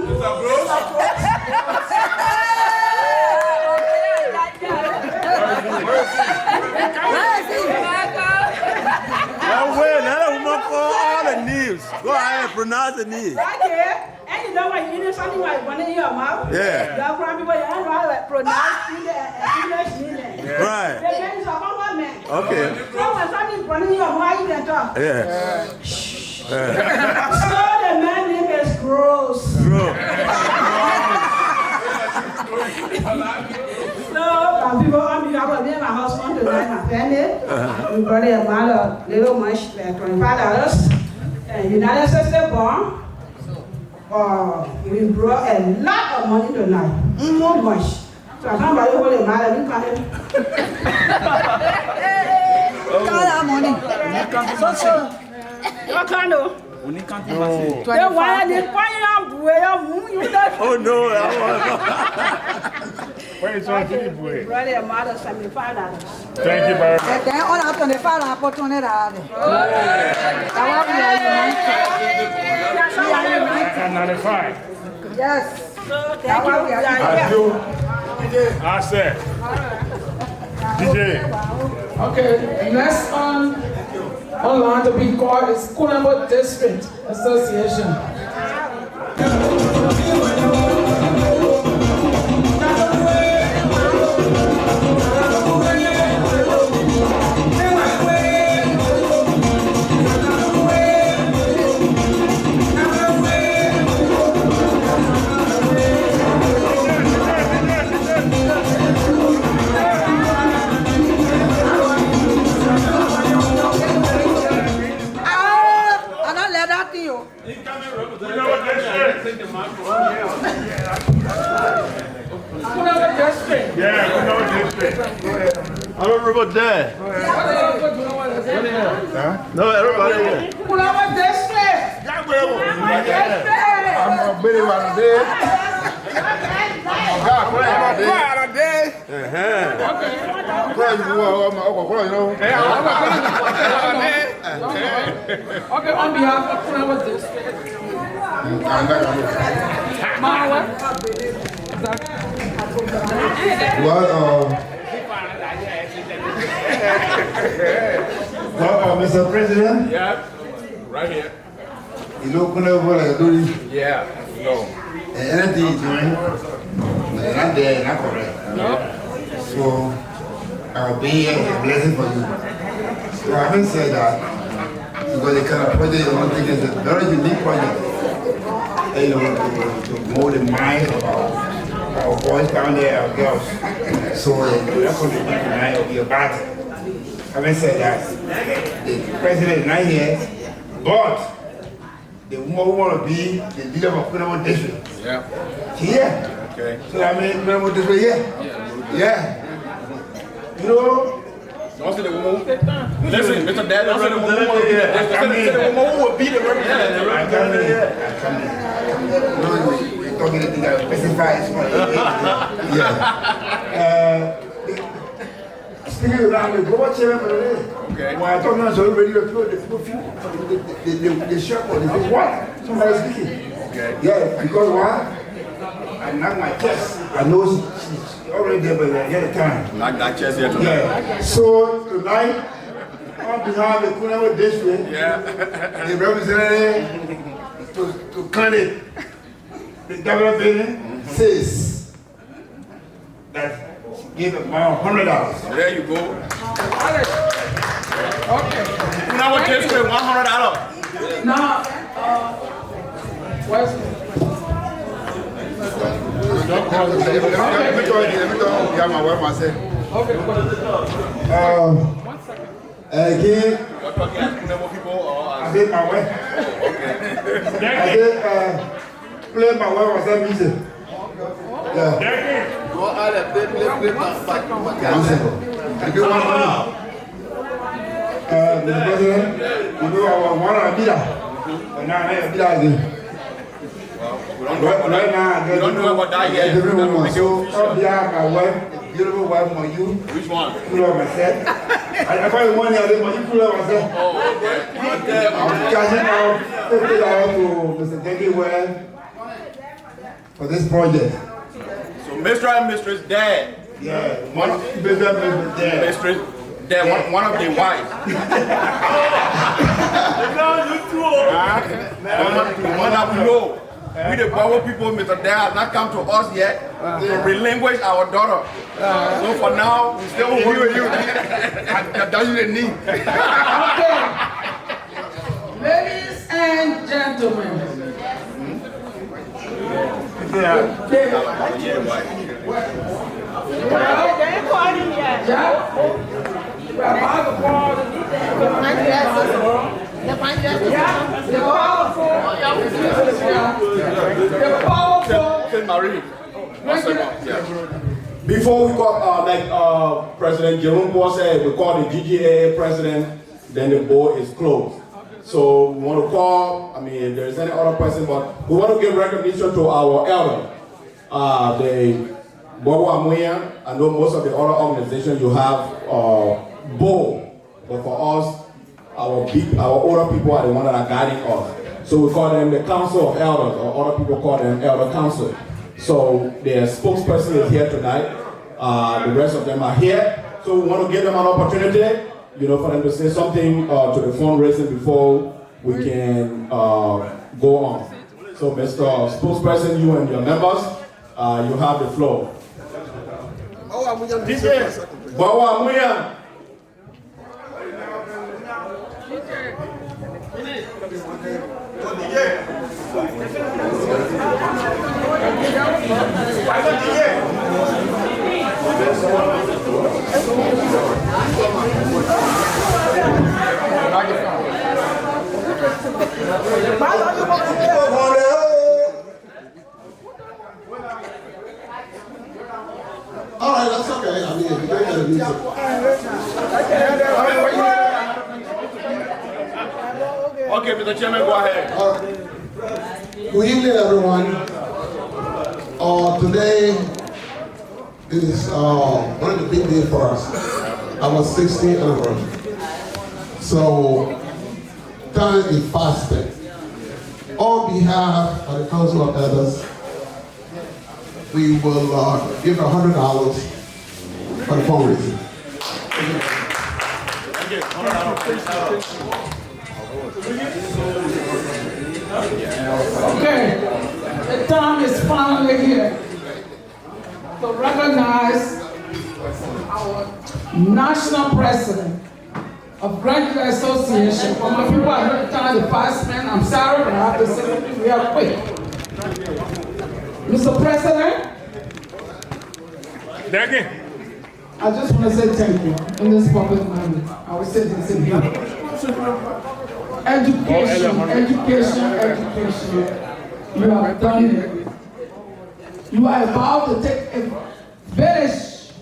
all the names. Go ahead, pronounce the names. Okay. And you know when you need something like one in your mouth? Yeah. You have people you don't know like pronounce English meaning. Right. The man is a common man. Okay. So when something is one in your mouth, you can talk. Yeah. So the man name is Gross. So people on behalf of me and my husband tonight, my family, we brought a amount of little much, like $25. And United States Born. We brought a lot of money tonight. So much. So I can't buy you all the money. We can't. Got our money. So, what kind of? Oh no, When it's on TV, boy. Brother and mother $75. Thank you very much. Then on up $25 for $20. And 95. Yes. Thank you. I said. DJ. Okay, next online to be called is Kunabo District Association. I don't remember that. No, everybody here. I'm a bit of a day. Okay, on behalf of Kunabo District. Well, Mr. President. Yeah, right here. You know, what I do. Yeah, no. Anything you're doing, not there, not correct. So, I'll be here, a blessing for you. So, having said that, because the kind of project you want to take is a very unique project. You know, to mold the mind of our boys down there, our girls. So, that's what the people tonight will be about. Having said that, the president is not here, but the woman who want to be the leader of Kunabo District. Yeah. Here. Okay. So I mean, Kunabo District here. Yeah. You know. Don't say the woman who. Listen, Mr. Dad, don't say the woman who will be the woman who will be the representative. No, we're talking anything that specifies. Yeah. Speaking around the global chairman for the day. Okay. When I talk now, so already the shop or the what? Somebody speaking. Okay. Yeah, because why? I knock my chest. I know she's already there, but the other time. Knock that chest here tonight. Yeah. So tonight, on behalf of the Kunabo District, the representative to candidate the government building says that give about $100. There you go. Okay. Kunabo District, $100. Now, where's Let me talk my wife myself. Again, You're talking as Kunabo people or I did my wife. I did play my wife myself music. Yeah. Go out and play my I do one money. Mr. President, you know I was one of the leader. But now I am a leader again. Right now, you don't know about that yet. So, on behalf of my wife, beautiful wife, for you. Which one? Pull up myself. I find one the other, but you pull up myself. Oh, okay. I'm cashing out $50 to Mr. Jackie Well for this project. So, Mr. and Mistress Dad. Yeah, one of Mr. Dad. Mistress Dad, one of the wives. One of you know. We the Gborho people, Mr. Dad has not come to us yet to relinquish our daughter. So for now, we still hold you. I don't you need. Okay. Ladies and gentlemen. Before we call, President Jerome Paul said, we call the GGAA president, then the board is closed. So we want to call, if there's any other person, but we want to give recognition to our elder, the Gborho Ahmuyan. I know most of the other organizations you have bold, but for us, our older people are the ones that are guiding us. So we call them the Council of Elders, or other people call them Elder Council. So their spokesperson is here tonight. The rest of them are here. So we want to give them an opportunity, for them to say something to the fundraising before we can go on. So Mr. Spokesperson, you and your members, you have the floor. Gborho Ahmuyan. All right, that's okay. I mean, if you don't get the music. Okay, Mr. Chairman, go ahead. Good evening, everyone. Today is one of the big days for us. Our 16th anniversary. So, time is fasting. On behalf of the Council of Elders, we will give $100 for the fundraising. Okay, the time is finally here to recognize our national president of Graduate Association. For my people, I heard the time the fast man. I'm sorry, but I have to say something real quick. Mr. President, I just want to say thank you in this public manner. I will say this in here. Education. You have done it. You are about to take a village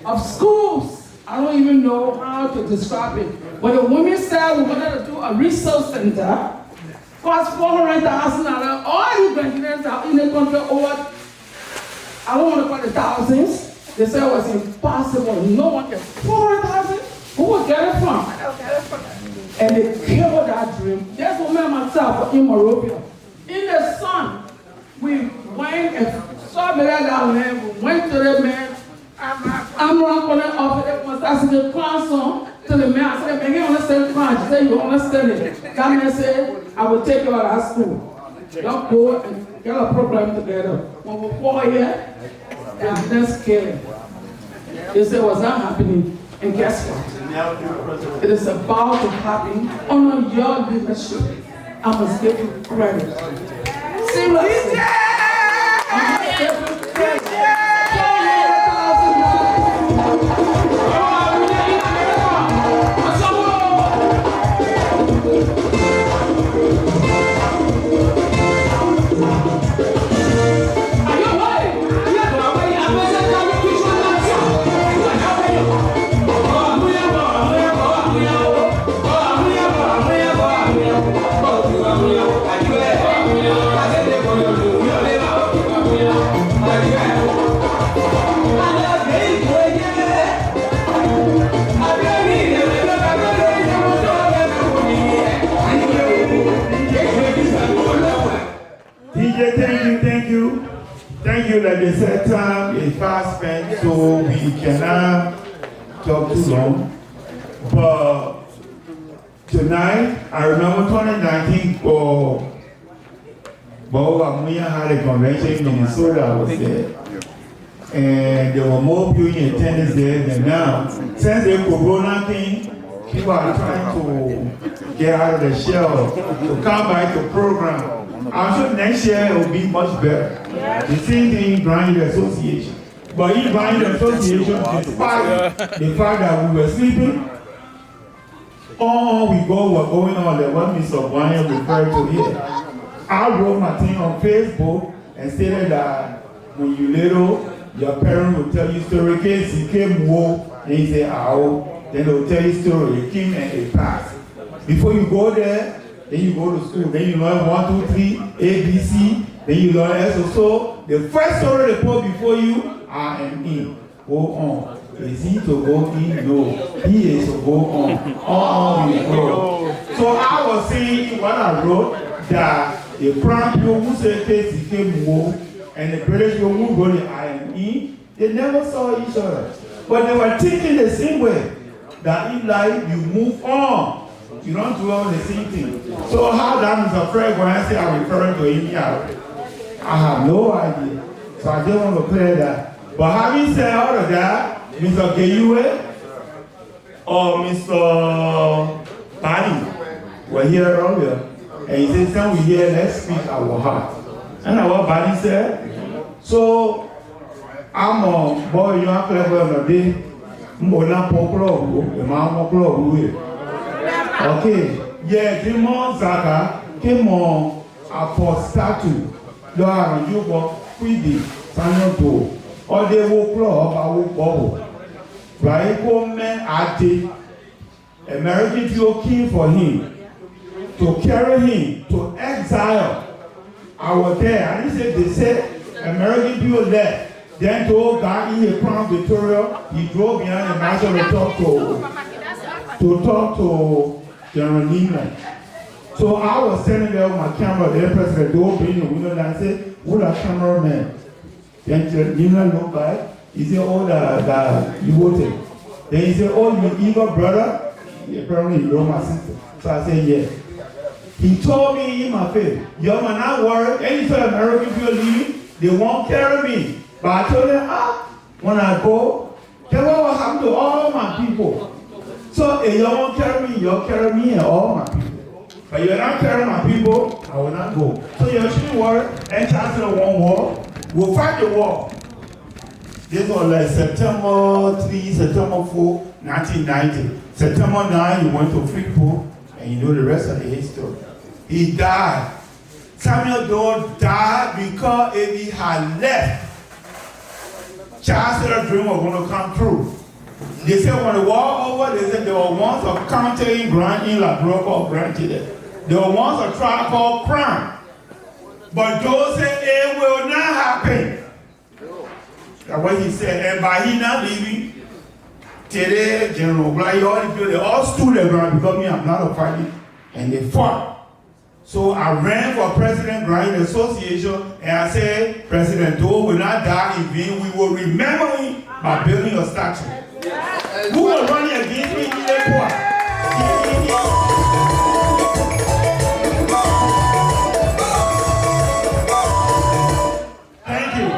of schools. I don't even know how to describe it. But the women said we wanted to do a resource center. Cost $400,000. All you graduates are in the country over, I don't want to call it thousands. They said it was impossible. No one can. 400,000? Who would get it from? And they killed that dream. That's what me and myself in Morocco. In the sun, we went and saw me that man. We went to the man. I'm not going to offer it. I said, the council to the man. I said, man, you understand French? He said, you understand it. That man said, I will take you out of school. Y'all go and get a program together. When we go here, and that's scary. They said, what's not happening? And guess what? It is about to happen under your leadership. I must give you credit. Seriously. I must give you credit. Thank you that they said time is fast spent, so we cannot talk too long. But tonight, I remember 2019, Gborho Ahmuyan had a convention in Minnesota. I was there. And there were more people in attendance there than now. Since the Corona thing, people are trying to get out of the shell, to come back to program. I'm sure next year it will be much better. The same thing in Graduate Association. But in Graduate Association, despite the fact that we were sleeping, all we were going on, the one Mr. Wanya referred to here. I wrote my thing on Facebook and stated that when you little, your parents will tell you story case, he came home and he said, "Ow." Then they'll tell you story. They came and they passed. Before you go there, then you go to school. Then you learn 1, 2, 3, A, B, C. Then you learn S. So the first story they put before you, R and E. Go on. Is he to go in? No. He is to go on. We go. So I was saying when I wrote that the French people who say case came more and the British people who go to I and E, they never saw each other. But they were thinking the same way. That in life you move on. You don't do all the same thing. So how that is afraid when I say I'm referring to India, I have no idea. So I just want to clear that. But having said all of that, Mr. Keynote or Mr. Bani were here earlier, and he said, "Can we hear? Let's speak our heart." And what Bani said. So I'm a boy, you are clever on the day. Mona Poklo, the Mama Poklo. Okay, yeah, the more Zaka came on a statue. Lo are you go Quidi, Sanoto, or they will club, I will go. Right, home men at the American people came for him to carry him to exile. I was there, and he said, they said, American people left. Then to guy in a Crown Victoria, he drove behind the marshal to talk to General Neiman. So I was standing there with my camera, the president, the opening the window, and I said, "What a cameraman?" Then General Neiman looked back. He said, "Oh, you voted." Then he said, "Oh, you eager brother?" Apparently, you know my sister. So I said, "Yeah." He told me in my face, "Yo, man, not worried. Any sort of American people leaving, they won't carry me." But I told them, when I go, then what will happen to all my people? So if you won't carry me, you'll carry me and all my people. But you're not carrying my people, I will not go. So you shouldn't worry, and Chancellor one war, we'll fight the war. This was like September 3, September 4, 1990. September 9, he went to Freeport, and you know the rest of the history. He died. Samuel Doe died because if he had left, Chancellor's dream was going to come true. They said when the war over, they said there were once a county in Grand in La Broca or Grand Chile. There were once a tribe called Crown. But Joe said it will not happen. That's what he said. And by he not leaving, today, General Krayee, all the people, they all stood their ground because me, I'm not a party. And they fought. So I ran for President Krayee Association, and I said, President Doe will not die in vain. We will remember him by building a statue. Who was running against me in the court? Thank you.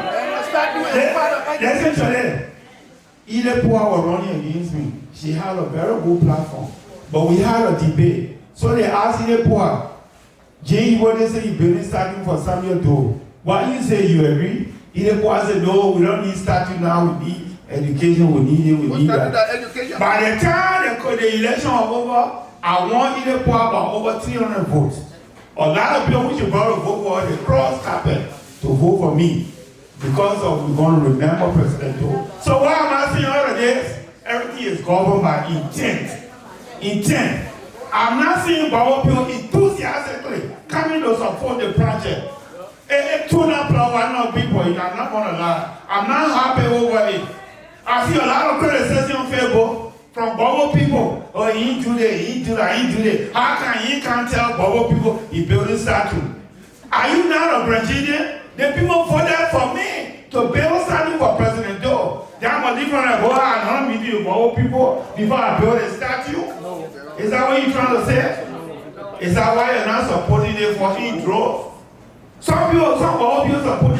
Listen to that. Ile Poa was running against me. She had a very good platform. But we had a debate. So they asked Ile Poa, Jane, what they say you building statue for Samuel Doe. Why you say you agree? Ile Poa said, no, we don't need statue now, we need education, we need it, we need that. By the time the election was over, I won Ile Poa by over 300 votes. A lot of people which you brought to vote for, they cross carpet to vote for me because of we're going to remember President Doe. So why am I saying all of this? Everything is governed by intent. Intent. I'm not seeing Gborho people enthusiastically coming to support the project. It turned up one of people, I'm not going to lie. I'm not happy over it. I see a lot of criticism on Facebook from Gborho people. Oh, he ain't do that, he ain't do that, he ain't do that. How can he can't tell Gborho people he building statue? Are you not a Brazilian? The people voted for me to build a statue for President Doe. I'm a different I don't meet you Gborho people before I build a statue. Is that what you're trying to say? Is that why you're not supporting it for he drove? Some people supporting,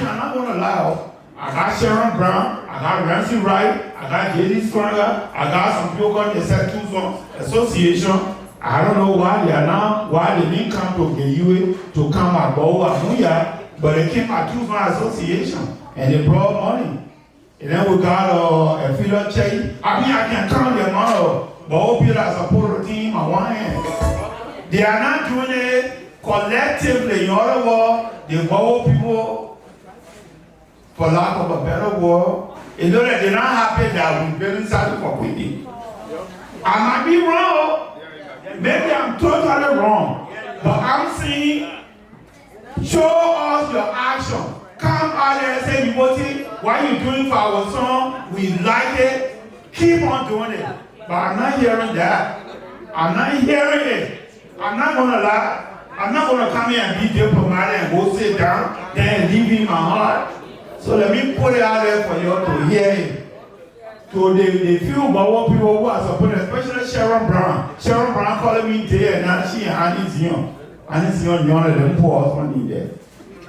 I'm not going to lie. I got Sharon Brown, I got Ramsey Wright, I got J.D. Stronger, I got some people called the Tucson Association. I don't know why they are now, why they didn't come to Keynote to come at Gborho Ahmuyan, but they came at Tucson Association and they brought money. And then we got a affiliate check. I mean, I can count the amount of Gborho people that support the team on one hand. They are not doing it collectively. In other words, the Gborho people, for lack of a better word, you know that they're not happy that we're building something for Queenie. I might be wrong. Maybe I'm totally wrong. But I'm saying, show us your action. Come out there and say, Yuboti, what are you doing for our song? We like it. Keep on doing it. But I'm not hearing that. I'm not hearing it. I'm not going to lie. I'm not going to come here and be diplomatic and go sit down, then leave in my heart. So let me put it out there for you to hear it. So they feel about what people who are supporting, especially Sharon Brown. Sharon Brown calling me day and night. She and Annie Zion. Annie Zion, none of them poor husband there.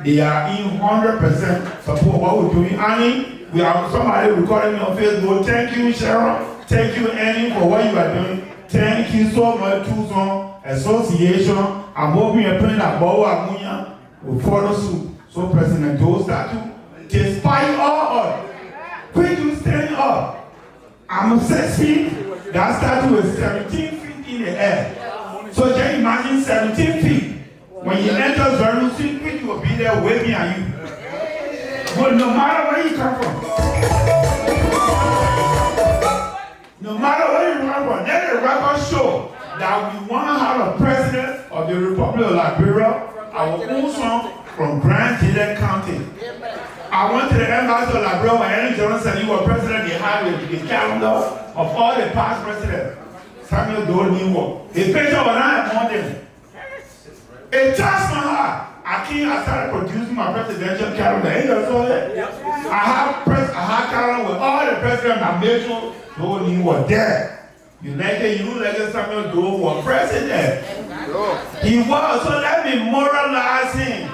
They are in 100% support what we're doing. Annie, we have somebody recording me on Facebook. Thank you, Sharon. Thank you, Annie, for what you are doing. Thank you so much, Tucson Association. I'm hoping and praying that Gborho Ahmuyan will follow suit. So President Joe statue, despite all odds, quick you stand up. I'm 6 feet. That statue is 17 feet in the air. So can you imagine 17 feet? When you enter Zernu Street, you will be there waving at you. But no matter where you come from, no matter where you run from, let the record show that we want to have a president of the Republic of Liberia, our own son from Grand Gillette County. I went to the embassy of Liberia when Ellen Johnson said he was president. They had the calendar of all the past presidents. Samuel Doe Niwo. His picture was not among them. It touched my heart. I started producing my presidential calendar. I have calendar with all the presidents that made sure Doe Niwo there. You like Samuel Doe was president. He was. So let me moralize him.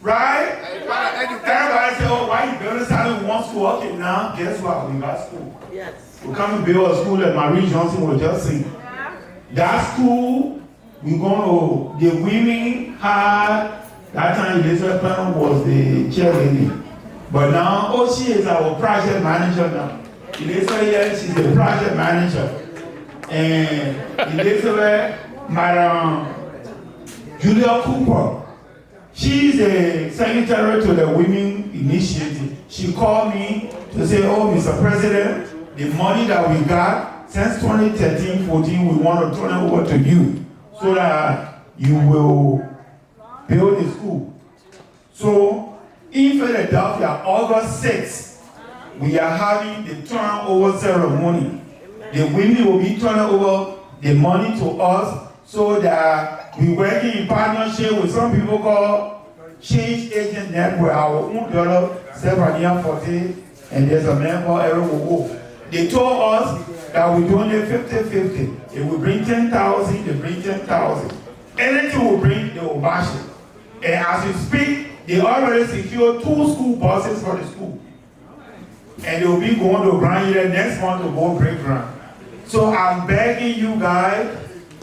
Right? Everybody say, oh, why you building something we want school? Okay, now, guess what? We got school. Yes. We come to build a school that Marie Johnson was just saying. That school, we're going to, the women had, that time Elizabeth Pan was the chairlady. But now, oh, she is our project manager now. Elizabeth, she's the project manager. And Elizabeth, Madam Julia Cooper, she's the secretary to the Women Initiative. She called me to say, oh, Mr. President, the money that we got since 2013-14, we want to turn it over to you so that you will build a school. So in Philadelphia, August 6th, we are having the turnover ceremony. The women will be turning over the money to us so that we working in partnership with some people called Change Agent Network, our own daughter, Stephanie Forte, and there's a man called Eric Wowo. They told us that we're doing it 50-50. If we bring 10,000, they bring 10,000. Anything we bring, they will match it. And as we speak, they already secured 2 school buses for the school. And they will be going to Grand Hill next month to go break ground. So I'm begging you guys,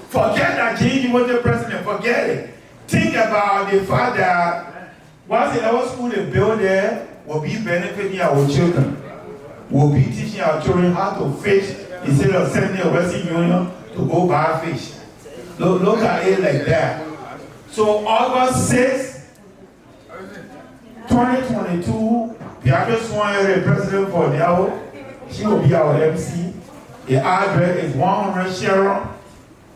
forget that J.G. was the president, forget it. Think about the fact that whatever school they build there will be benefiting our children. We'll be teaching our children how to fish instead of sending a Western Union to go buy fish. Look at it like that. So August 6th, 2022, we have just sworn the president for the hour. She will be our MC. The address is 100 Sharon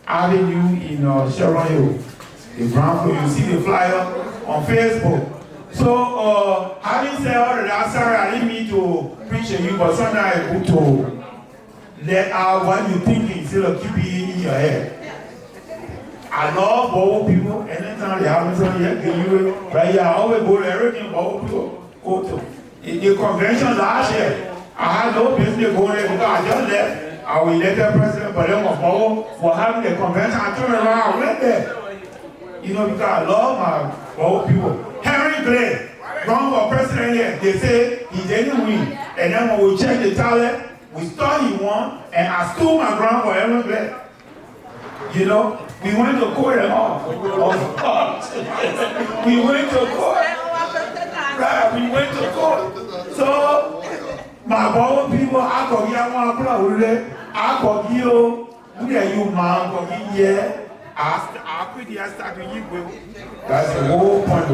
Avenue in Sharon Hill. The ground floor, you see the flyer on Facebook. So, having said all of that, sorry, I didn't mean to preach to you, but sometimes I put to let out what you're thinking instead of keeping it in your head. I love Gborho people. Anytime they have something here, right here, I always go to everything Gborho people go to. The convention last year, I had no business going there because I just left. Our elected president, but then Gborho was having the convention. I turned around, I went there. You know, because I love my Gborho people. Henry Clay, run for president here. They say he didn't win. And then when we checked the talent, we thought he won, and I stood my ground for Henry Clay. You know, we went to court and all. We went to court. Right, we went to court. So, my Gborho people, I could get one applause. I could give you man, that's the whole point.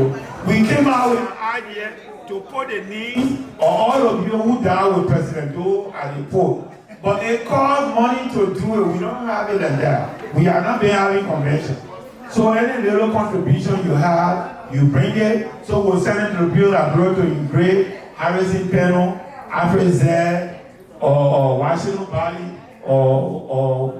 We came out with an idea to put the names of all of you who died with President Doe at the poll. But it costs money to do it. We don't have it like that. We are not been having convention. So any little contribution you have, you bring it. So we'll send it to the people that brought to engrave Harrison Panel, Alfred Z, or Washington Valley, or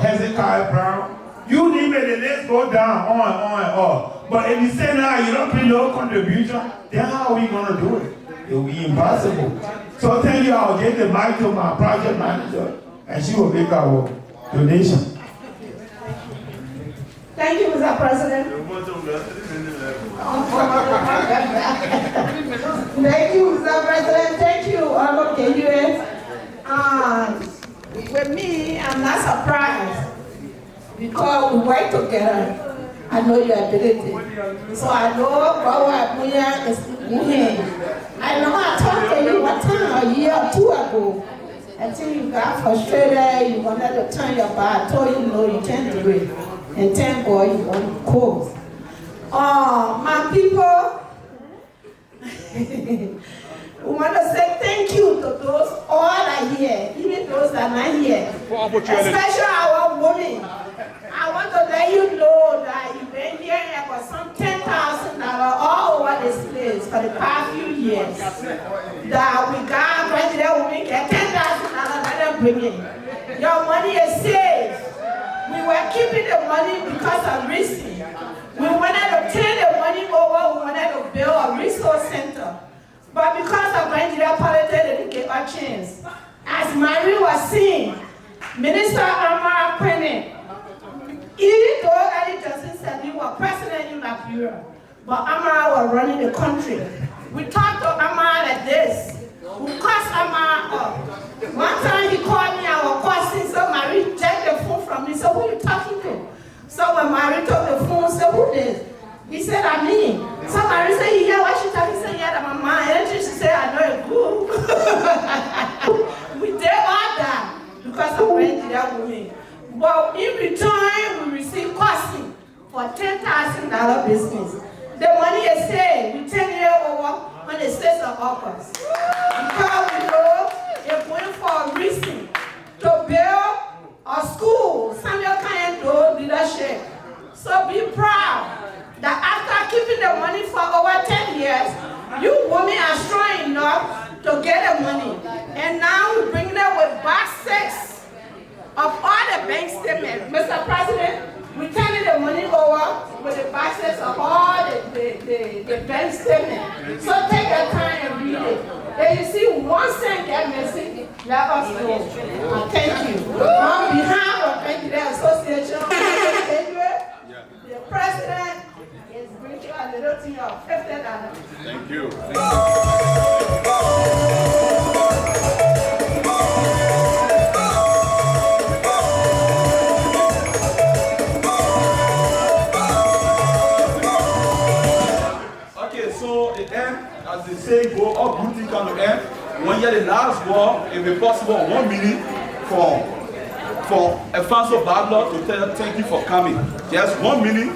Hezekiah Brown. You name it, the list go down, on and on. But if you say now you don't bring no contribution, then how are we going to do it? It will be impossible. So thank you, I'll give the mic to my project manager, and she will make our donation. Thank you, Mr. President. Thank you, Mr. President. Thank you, Honorable Keynote. With me, I'm not surprised because we work together. I know your ability. So I know Gborho Ahmuyan is moving. I know I talked to you one time a year or two ago. Until you got frustrated, you wanted to turn your back. I told you, no, you can't do it. And thank God you want to cause. My people, we want to say thank you to those all are here, even those that are not here. Especially our women. I want to let you know that you've been here for some $10,000 all over this place for the past few years. That we got president women get $10,000, let them bring it. Your money is safe. We were keeping the money because of reason. We wanted to turn the money over, we wanted to build a resource center. But because of Nigeria politics, they didn't give a chance. As Marie was saying, Minister Amara Kwene, even though Ali Johnson said he was president in Liberia, but Amara was running the country. We talked to Amara like this. We cussed Amara up. One time he called me, I was cussing, so Marie checked the phone from me. So who are you talking to? So when Marie took the phone, said, who is? He said, I mean. So Marie said, you hear what she talking? He said, yeah, that's my mind. And she said, I know it good. We did all that because of Nigeria women. But in return, we received costing for $10,000 business. The money is saved. We 10 years over on the 6th of August. Because we know it's going for a reason to build a school, Samuel Kayendo leadership. So be proud that after keeping the money for over 10 years, you women are strong enough to get the money. And now we bring them with box 6 of all the bank statements. Mr. President, we're turning the money over with the boxes of all the bank statements. So take your time and read it. If you see 1 cent get missing, let us know. Thank you. On behalf of Nigeria Association, the president is bringing a little thing of $50. Thank you. As they say, go up, good thing come to end. 1 year, the last war, if it's possible, 1 minute for a fans of bad Lord to tell them thank you for coming. Just 1 minute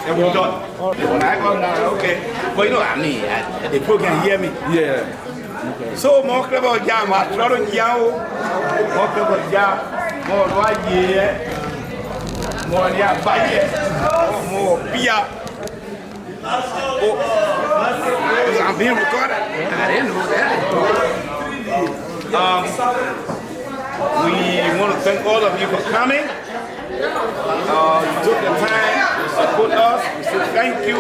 and we're done. When I come now, okay. But you know what I mean, the program hear me. Yeah. Okay. So more clever jam, I try to jam, more clever jam, more right more near by more beer. I'm being recorded. I didn't know that. We want to thank all of you for coming. You took the time to support us. We say thank you.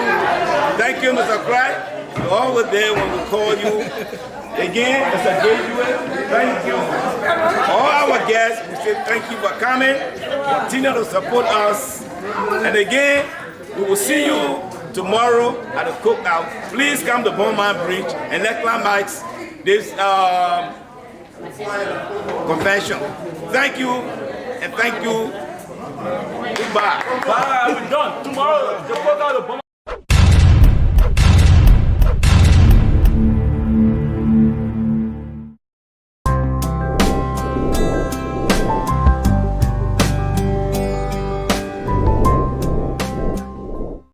Thank you, Mr. Krayee. You're always there when we call you. Again, Mr. Graduate, thank you. All our guests, we say thank you for coming. Continue to support us. And again, we will see you tomorrow at the cookout. Please come to Beaumont Bridge and let's climax this convention. Thank you and thank you. Goodbye. Bye. We're done. Tomorrow, the cookout of Beaumont.